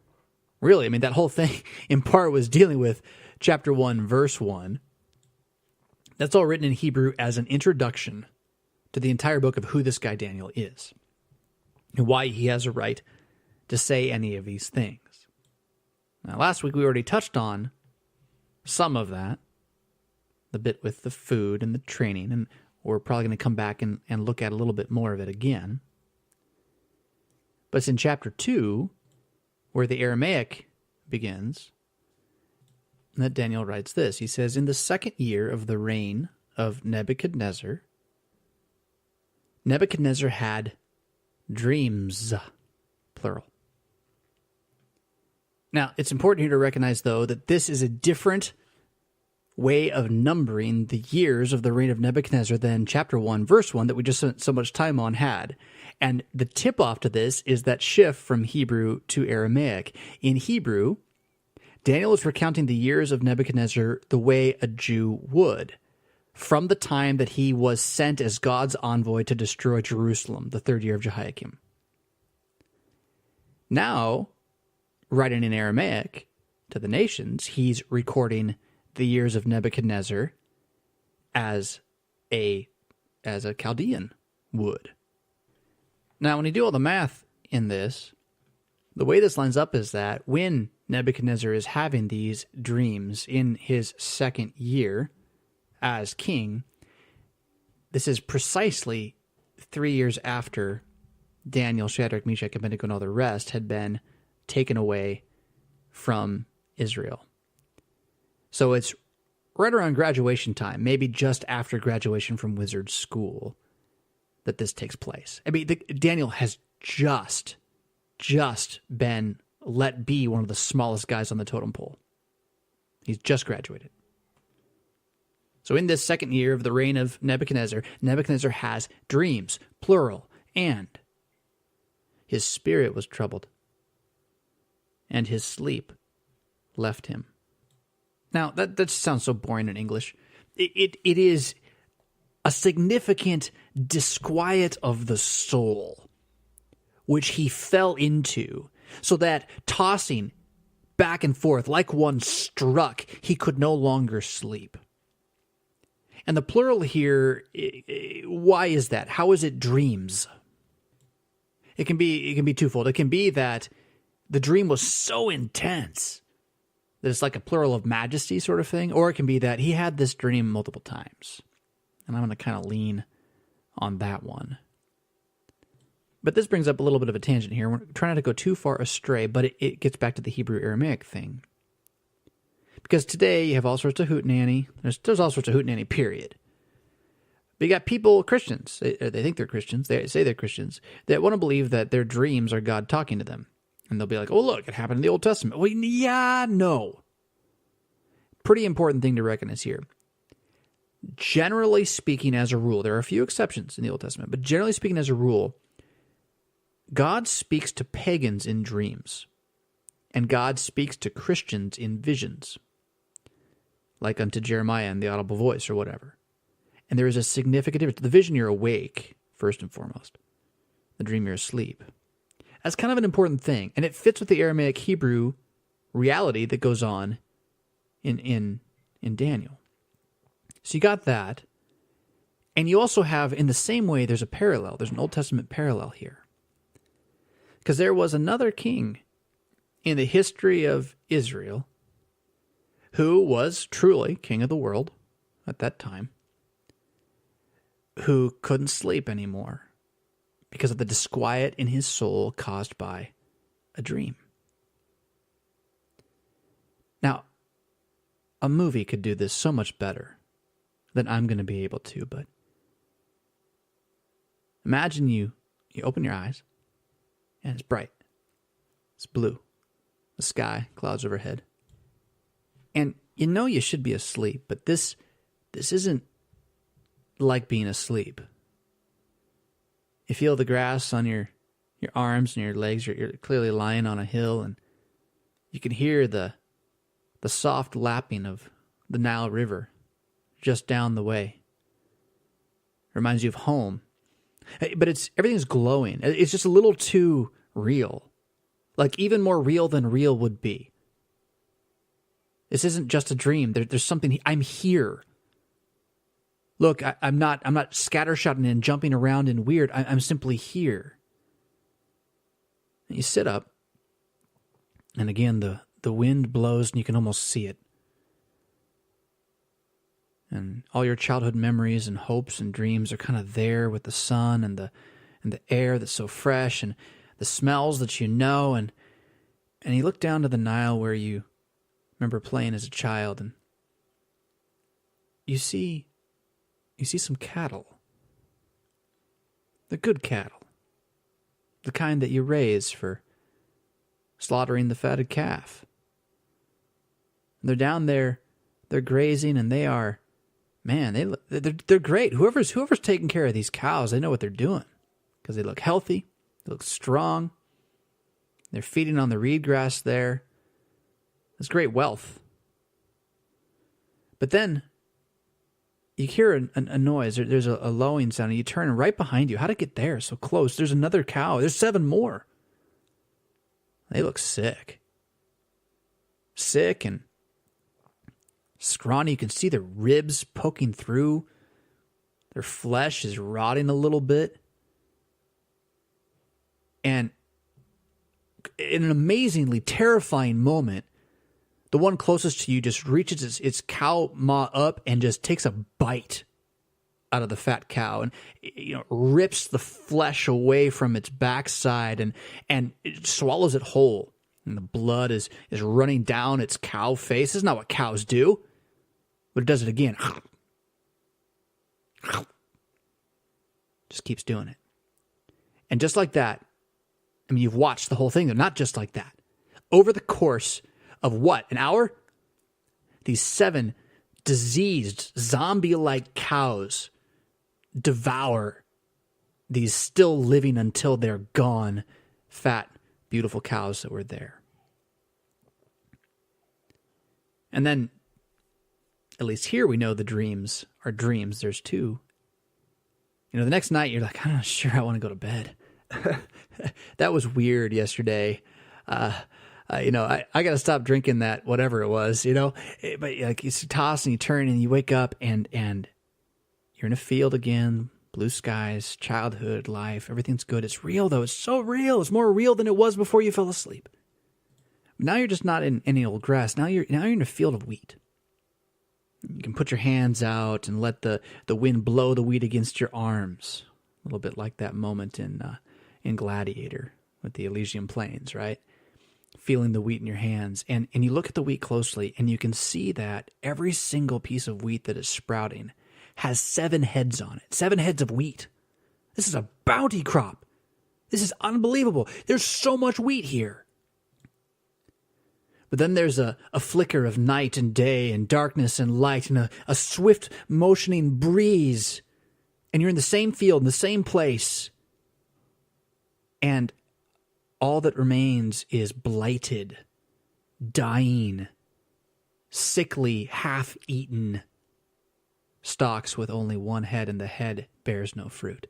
really, I mean, that whole thing in part was dealing with chapter 1, verse 1. That's all written in Hebrew as an introduction to the entire book of who this guy Daniel is and why he has a right to say any of these things. Now, last week we already touched on some of that, the bit with the food and the training, and we're probably going to come back and look at a little bit more of it again. But it's in chapter 2 where the Aramaic begins that Daniel writes this. He says, in the 2nd year of the reign of Nebuchadnezzar, Nebuchadnezzar had dreams, plural. Now, it's important here to recognize, though, that this is a different way of numbering the years of the reign of Nebuchadnezzar than chapter 1, verse 1 that we just spent so much time on had. And the tip-off to this is that shift from Hebrew to Aramaic. In Hebrew, Daniel is recounting the years of Nebuchadnezzar the way a Jew would, from the time that he was sent as God's envoy to destroy Jerusalem, the 3rd year of Jehoiakim. Now, writing in Aramaic to the nations, he's recording the years of Nebuchadnezzar as a Chaldean would. Now, when you do all the math in this, the way this lines up is that when Nebuchadnezzar is having these dreams in his 2nd year as king, this is precisely 3 years after Daniel, Shadrach, Meshach, Abednego, and all the rest had been taken away from Israel. So it's right around graduation time, maybe just after graduation from wizard school, that this takes place. I mean, Daniel has just been let be one of the smallest guys on the totem pole. He's just graduated. So in this 2nd year of the reign of Nebuchadnezzar, Nebuchadnezzar has dreams, plural, and his spirit was troubled, and his sleep left him. Now, that just sounds so boring in English. It is a significant disquiet of the soul, which he fell into, so that tossing back and forth like one struck, he could no longer sleep. And the plural here, why is that? How is it dreams? It can be twofold. It can be that the dream was so intense that it's like a plural of majesty sort of thing, or it can be that he had this dream multiple times. And I'm going to kind of lean on that one. But this brings up a little bit of a tangent here. We're trying not to go too far astray, but it gets back to the Hebrew Aramaic thing. Because today you have all sorts of hootenanny. There's all sorts of hootenanny, period. But you got people, Christians, they think they're Christians, they say they're Christians, that want to believe that their dreams are God talking to them. And they'll be like, oh, look, it happened in the Old Testament. Well, yeah, no. Pretty important thing to recognize here. Generally speaking, as a rule, there are a few exceptions in the Old Testament, but generally speaking, as a rule, God speaks to pagans in dreams, and God speaks to Christians in visions, like unto Jeremiah in the audible voice or whatever. And there is a significant difference. The vision, you're awake, first and foremost. The dream, you're asleep. That's kind of an important thing, and it fits with the Aramaic Hebrew reality that goes on in Daniel. So you got that, and you also have, in the same way, there's a parallel. There's an Old Testament parallel here. Because there was another king in the history of Israel who was truly king of the world at that time, who couldn't sleep anymore because of the disquiet in his soul caused by a dream. Now, a movie could do this so much better than I'm going to be able to, but imagine you open your eyes, and it's bright. It's blue. The sky, clouds overhead. And you know you should be asleep, but this isn't like being asleep. You feel the grass on your arms and your legs. You're clearly lying on a hill, and you can hear the soft lapping of the Nile River just down the way. Reminds you of home. But everything's glowing. It's just a little too real. Like even more real than real would be. This isn't just a dream. There's something. I'm here. Look, I'm not scattershotting and jumping around and weird. I'm simply here. And you sit up, and again the wind blows, and you can almost see it. And all your childhood memories and hopes and dreams are kind of there with the sun and the air that's so fresh and the smells that you know. And you look down to the Nile where you remember playing as a child, and you see some cattle. The good cattle. The kind that you raise for slaughtering the fatted calf. And they're down there, they're grazing, and they are, man, they're great. Whoever's taking care of these cows, they know what they're doing. Because they look healthy, they look strong. They're feeding on the reed grass there. It's great wealth. But then you hear a noise. There's a lowing sound, and you turn, and right behind you, how'd it get there so close? There's another cow. There's 7 more. They look sick. Sick and scrawny. You can see their ribs poking through. Their flesh is rotting a little bit. And in an amazingly terrifying moment, the one closest to you just reaches its cow maw up and just takes a bite out of the fat cow, and rips the flesh away from its backside and it swallows it whole. And the blood is running down its cow face. This is not what cows do, but it does it again. Just keeps doing it. And just like that, I mean, you've watched the whole thing. They're not just like that. Over the course of what, an hour? These 7 diseased, zombie-like cows devour these still living until they're gone, fat, beautiful cows that were there. And then, at least here we know the dreams are dreams. There's 2. The next night you're like, I'm not sure I want to go to bed. That was weird yesterday. I got to stop drinking that, whatever it was, but like you toss and you turn and you wake up and you're in a field again, blue skies, childhood, life, everything's good. It's real though. It's so real. It's more real than it was before you fell asleep. Now you're just not in any old grass. Now you're in a field of wheat. You can put your hands out and let the wind blow the wheat against your arms. A little bit like that moment in Gladiator with the Elysian Plains, right? Feeling the wheat in your hands. And you look at the wheat closely, and you can see that every single piece of wheat that is sprouting has 7 heads on it. 7 heads of wheat. This is a bounty crop. This is unbelievable. There's so much wheat here. But then there's a flicker of night and day and darkness and light and a swift motioning breeze. And you're in the same field, in the same place. And all that remains is blighted, dying, sickly, half-eaten stalks with only one head, and the head bears no fruit.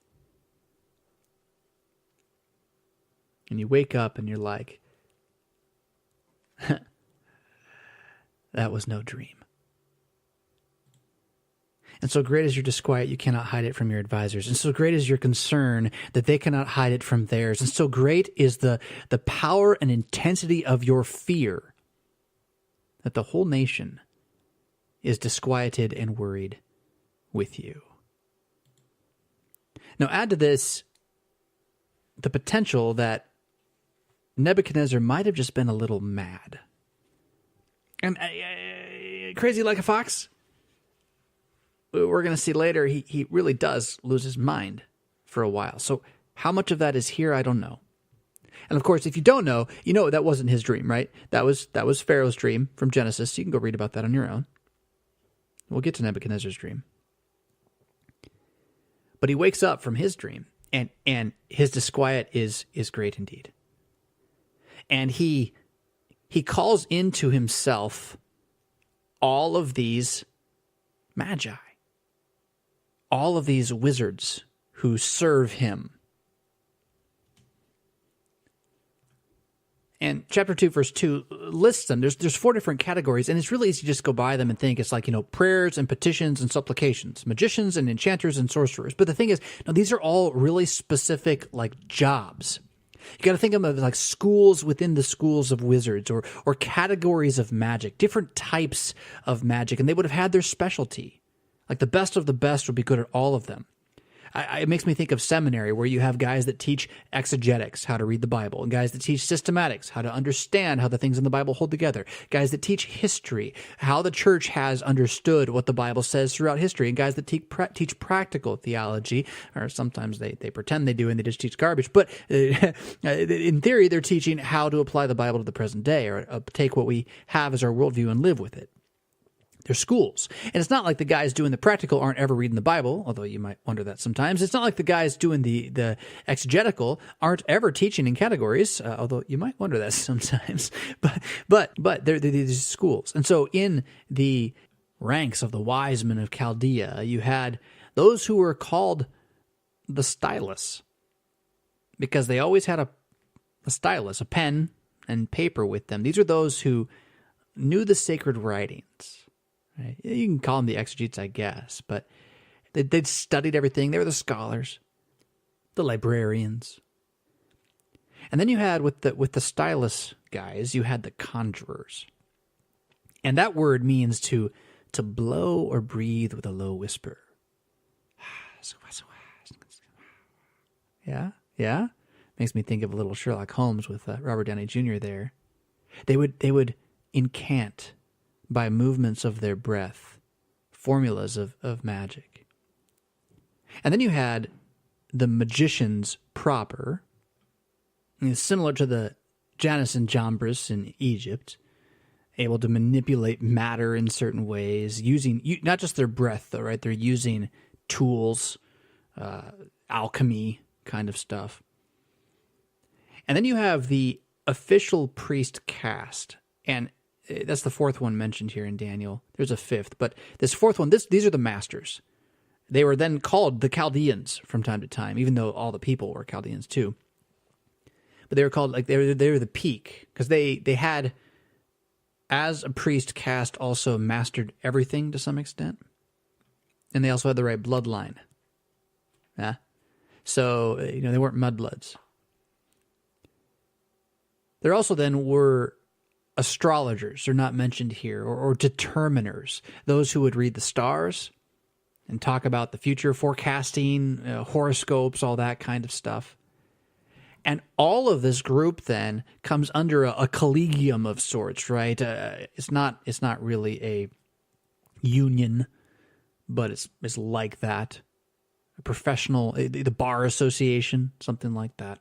And you wake up and you're like, that was no dream. And so great is your disquiet, you cannot hide it from your advisors. And so great is your concern that they cannot hide it from theirs. And so great is the power and intensity of your fear that the whole nation is disquieted and worried with you. Now add to this the potential that Nebuchadnezzar might have just been a little mad. And crazy like a fox? We're going to see later, he really does lose his mind for a while. So how much of that is here, I don't know. And of course, if you don't know, you know that wasn't his dream, right? That was Pharaoh's dream from Genesis. You can go read about that on your own. We'll get to Nebuchadnezzar's dream. But he wakes up from his dream, and his disquiet is great indeed. And he calls into himself all of these magi, all of these wizards who serve him. And chapter 2, verse 2 lists them. There's 4 different categories, and it's really easy to just go by them and think it's like, prayers and petitions and supplications, magicians and enchanters and sorcerers. But the thing is, no, these are all really specific, like, jobs. You got to think of them as like schools within the schools of wizards, or categories of magic, different types of magic, and they would have had their specialty. Like the best of the best would be good at all of them. It makes me think of seminary, where you have guys that teach exegetics, how to read the Bible, and guys that teach systematics, how to understand how the things in the Bible hold together, guys that teach history, how the church has understood what the Bible says throughout history, and guys that teach practical theology, or sometimes they pretend they do and they just teach garbage, but in theory they're teaching how to apply the Bible to the present day, or take what we have as our worldview and live with it. They're schools. And it's not like the guys doing the practical aren't ever reading the Bible, although you might wonder that sometimes. It's not like the guys doing the exegetical aren't ever teaching in categories, although you might wonder that sometimes. But they're these schools. And so in the ranks of the wise men of Chaldea, you had those who were called the stylus, because they always had a stylus, a pen and paper with them. These are those who knew the sacred writings. Right? You can call them the exegetes, I guess, but they'd studied everything. They were the scholars, the librarians. And then you had, with the stylus guys, you had the conjurers. And that word means to blow or breathe with a low whisper. Yeah? Makes me think of a little Sherlock Holmes with Robert Downey Jr. there. They would incant by movements of their breath, formulas of magic. And then you had the magicians proper, similar to the Janus and Jambres in Egypt, able to manipulate matter in certain ways, using not just their breath, though, right? They're using tools, alchemy kind of stuff. And then you have the official priest caste, and that's the 4th one mentioned here in Daniel. There's a 5th, but this 4th one, these are the masters. They were then called the Chaldeans from time to time, even though all the people were Chaldeans too. But they were called, like, they were the peak, because they had, as a priest caste, also mastered everything to some extent. And they also had the right bloodline. Yeah. So, they weren't mudbloods. There also then were astrologers are not mentioned here, or determiners, those who would read the stars and talk about the future, forecasting, horoscopes, all that kind of stuff. And all of this group then comes under a collegium of sorts, right? It's not really a union, but it's like that. A professional, the bar association, something like that.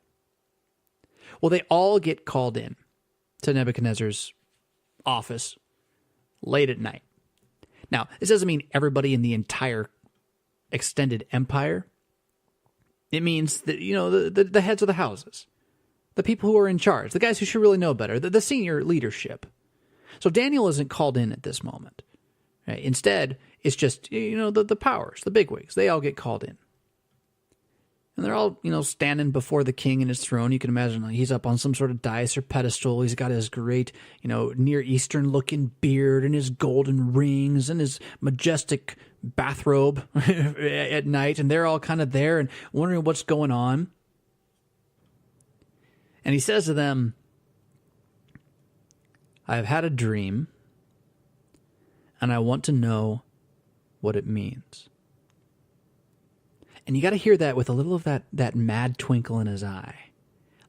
Well, they all get called in to Nebuchadnezzar's office late at night. Now, this doesn't mean everybody in the entire extended empire. It means that, the heads of the houses, the people who are in charge, the guys who should really know better, the senior leadership. So Daniel isn't called in at this moment. Right? Instead, it's just, the powers, the bigwigs. They all get called in. And they're all, standing before the king in his throne. You can imagine he's up on some sort of dais or pedestal. He's got his great, Near Eastern looking beard and his golden rings and his majestic bathrobe at night. And they're all kind of there and wondering what's going on. And he says to them, I have had a dream and I want to know what it means. And you got to hear that with a little of that mad twinkle in his eye.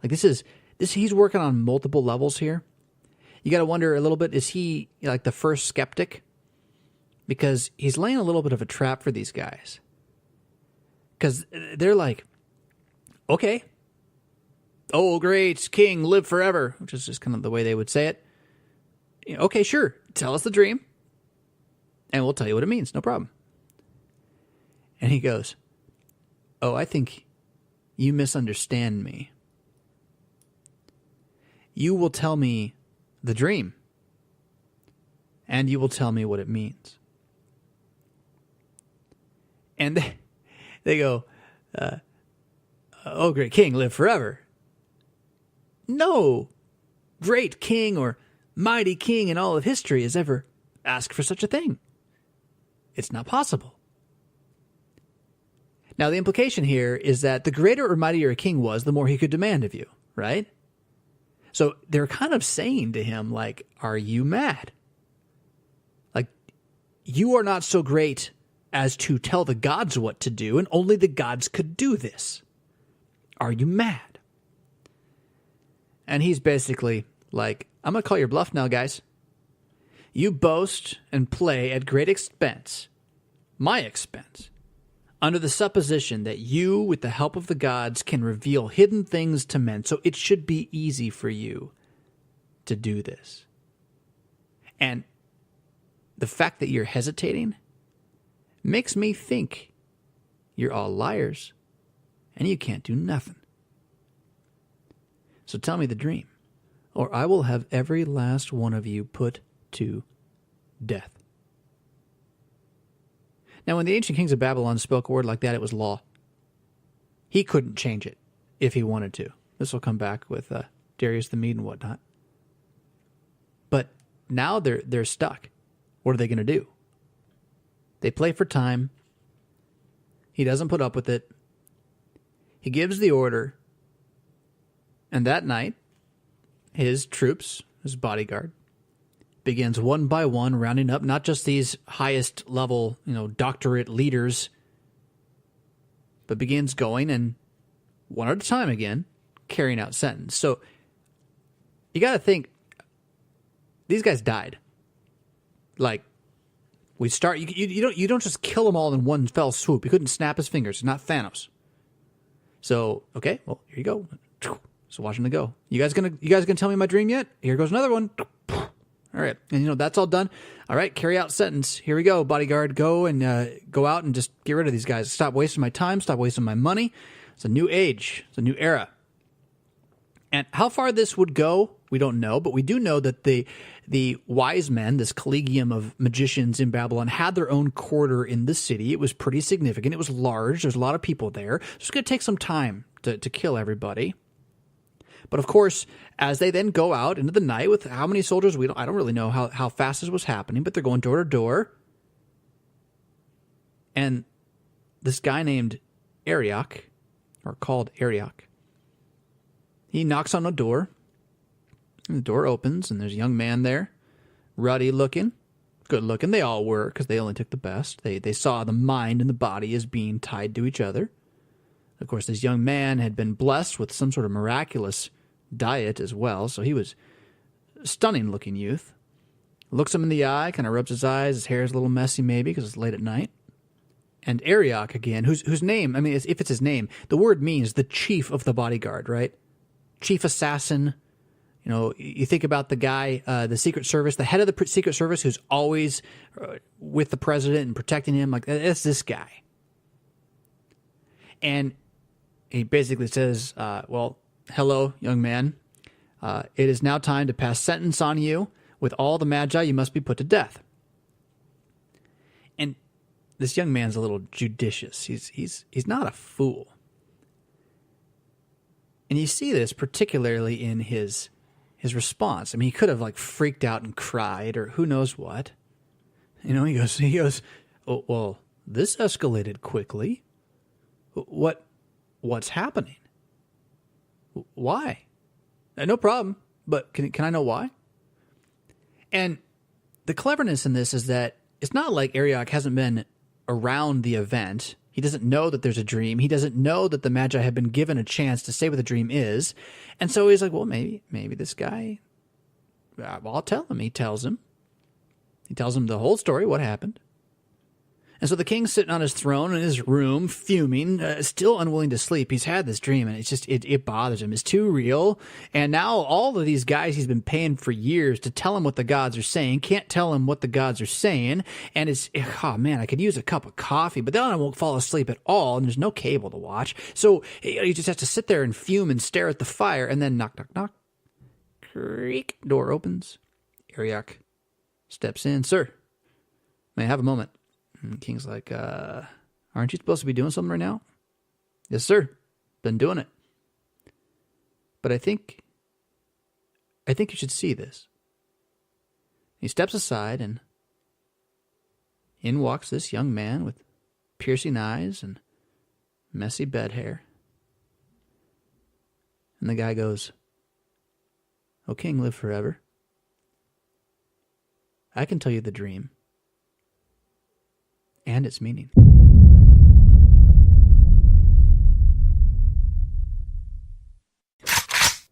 Like this he's working on multiple levels here. You got to wonder a little bit, is he like the first skeptic? Because he's laying a little bit of a trap for these guys. Because they're like, okay, oh great king, live forever, which is just kind of the way they would say it. Okay, sure, tell us the dream, and we'll tell you what it means, no problem. And he goes, oh, I think you misunderstand me. You will tell me the dream, and you will tell me what it means. And they go, oh, great king, live forever. No great king or mighty king in all of history has ever asked for such a thing. It's not possible. Now, the implication here is that the greater or mightier a king was, the more he could demand of you, right? So they're kind of saying to him, like, are you mad? Like, you are not so great as to tell the gods what to do, and only the gods could do this. Are you mad? And he's basically like, I'm going to call your bluff now, guys. You boast and play at great expense, my expense, under the supposition that you, with the help of the gods, can reveal hidden things to men. So it should be easy for you to do this. And the fact that you're hesitating makes me think you're all liars and you can't do nothing. So tell me the dream, or I will have every last one of you put to death. Now, when the ancient kings of Babylon spoke a word like that, it was law. He couldn't change it if he wanted to. This will come back with Darius the Mede and whatnot. But now they're stuck. What are they going to do? They play for time. He doesn't put up with it. He gives the order. And that night, his troops, his bodyguard, begins one by one rounding up not just these highest level, doctorate leaders, but begins going and one at a time again, carrying out sentence. So you got to think, these guys died. Like, we start, you don't just kill them all in one fell swoop. You couldn't snap his fingers. It's not Thanos. So, okay, well, here you go. So watching to go. You guys gonna tell me my dream yet? Here goes another one. All right, and that's all done. All right, carry out sentence. Here we go, bodyguard. Go and go out and just get rid of these guys. Stop wasting my time. Stop wasting my money. It's a new age. It's a new era. And how far this would go, we don't know, but we do know that the wise men, this collegium of magicians in Babylon, had their own quarter in the city. It was pretty significant. It was large. There's a lot of people there. So it's going to take some time to kill everybody. But of course, as they then go out into the night with how many soldiers, I don't really know how fast this was happening, but they're going door to door. And this guy named Arioch, or called Arioch, he knocks on a door, And the door opens, and there's a young man there, ruddy looking, good looking. They all were, because they only took the best. They saw the mind and the body as being tied to each other. Of course, this young man had been blessed with some sort of miraculous diet as well, so he was a stunning-looking youth. Looks him in the eye, kind of rubs his eyes. His hair is a little messy maybe because it's late at night. And Arioch again, whose name, I mean, if it's his name, the word means the chief of the bodyguard, right? Chief assassin. You know, you think about the guy, the Secret Service, the head of the Secret Service who's always with the president and protecting him. Like, that's this guy. And he basically says, well, hello, young man. It is now time to pass sentence on you. With all the magi, you must be put to death. And this young man's a little judicious. He's not a fool. And you see this particularly in his response. I mean, he could have like freaked out and cried or who knows what. You know, he goes, oh, well, this escalated quickly. What's happening? Why? No problem, but can I know why? And the cleverness in this is that it's not like Arioch hasn't been around the event. He doesn't know that there's a dream. He doesn't know that the Magi have been given a chance to say what the dream is. And so he's like, well, maybe this guy, well, I'll tell him. He tells him. He tells him the whole story, what happened. And so the king's sitting on his throne in his room, fuming, still unwilling to sleep. He's had this dream, and it's just, it bothers him. It's too real. And now all of these guys he's been paying for years to tell him what the gods are saying can't tell him what the gods are saying. And it's, oh man, I could use a cup of coffee, but then I won't fall asleep at all, and there's no cable to watch. So he just has to sit there and fume and stare at the fire, and then knock, knock, knock. Creak. Door opens. Arioch steps in. Sir, may I have a moment? And the king's like, aren't you supposed to be doing something right now? Yes, sir. Been doing it. But I think you should see this. He steps aside, and in walks this young man with piercing eyes and messy bed hair. And the guy goes, "O king, live forever. I can tell you the dream and its meaning."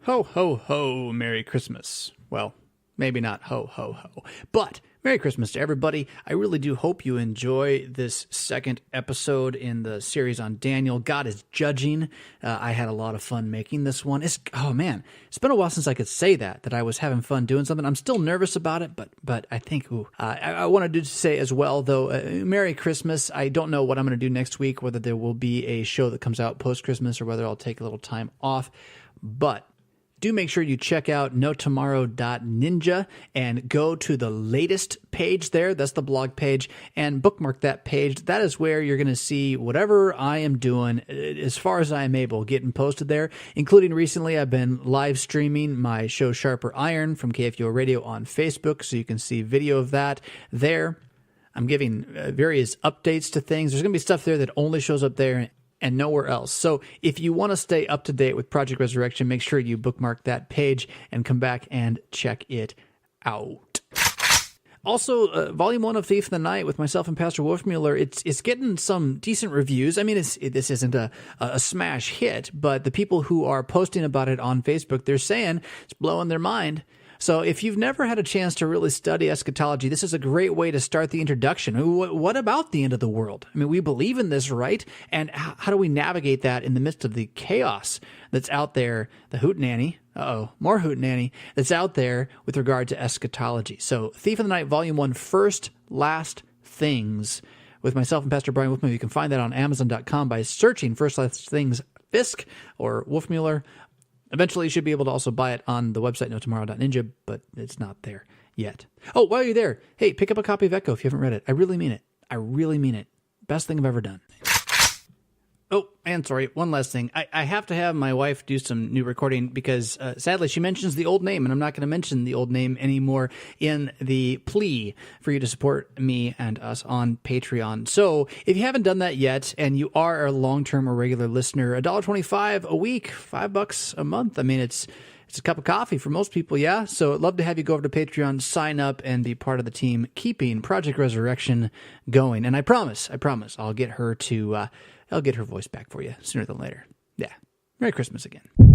Ho, ho, ho, Merry Christmas. Well, maybe not ho, ho, ho, but Merry Christmas to everybody. I really do hope you enjoy this second episode in the series on Daniel. God is judging. I had a lot of fun making this one. Oh man, it's been a while since I could say that I was having fun doing something. I'm still nervous about it, but I think, I wanted to say as well, though, Merry Christmas. I don't know what I'm going to do next week, whether there will be a show that comes out post-Christmas or whether I'll take a little time off, but do make sure you check out notomorrow.ninja and go to the latest page there. That's the blog page, and bookmark that page. That is where you're going to see whatever I am doing as far as I am able getting posted there, including recently I've been live streaming my show Sharper Iron from KFUO Radio on Facebook, so you can see video of that there. I'm giving various updates to things. There's going to be stuff there that only shows up there and nowhere else. So if you want to stay up to date with Project Resurrection, make sure you bookmark that page and come back and check it out. Also, Volume 1 of Thief in the Night with myself and Pastor Wolfmueller, it's getting some decent reviews. I mean, this isn't a smash hit, but the people who are posting about it on Facebook, they're saying it's blowing their mind. So if you've never had a chance to really study eschatology, this is a great way to start the introduction. What about the end of the world? I mean, we believe in this, right? And how do we navigate that in the midst of the chaos that's out there, the hootenanny, more hootenanny, that's out there with regard to eschatology? So Thief in the Night, Volume 1, First, Last Things, with myself and Pastor Brian Wolfmueller. You can find that on Amazon.com by searching First, Last Things, Fisk, or Wolfmueller. Eventually, you should be able to also buy it on the website notomorrow.ninja, but it's not there yet. Oh, while you're there, hey, pick up a copy of Echo if you haven't read it. I really mean it. I really mean it. Best thing I've ever done. Oh, and sorry, one last thing. I have to have my wife do some new recording because, sadly, she mentions the old name, and I'm not going to mention the old name anymore in the plea for you to support me and us on Patreon. So if you haven't done that yet, and you are a long-term or regular listener, $1.25 a week, $5 a month. I mean, it's It's a cup of coffee for most people, yeah? So I'd love to have you go over to Patreon, sign up, and be part of the team keeping Project Resurrection going. And I promise, I'll get her to, I'll get her voice back for you sooner than later. Yeah. Merry Christmas again.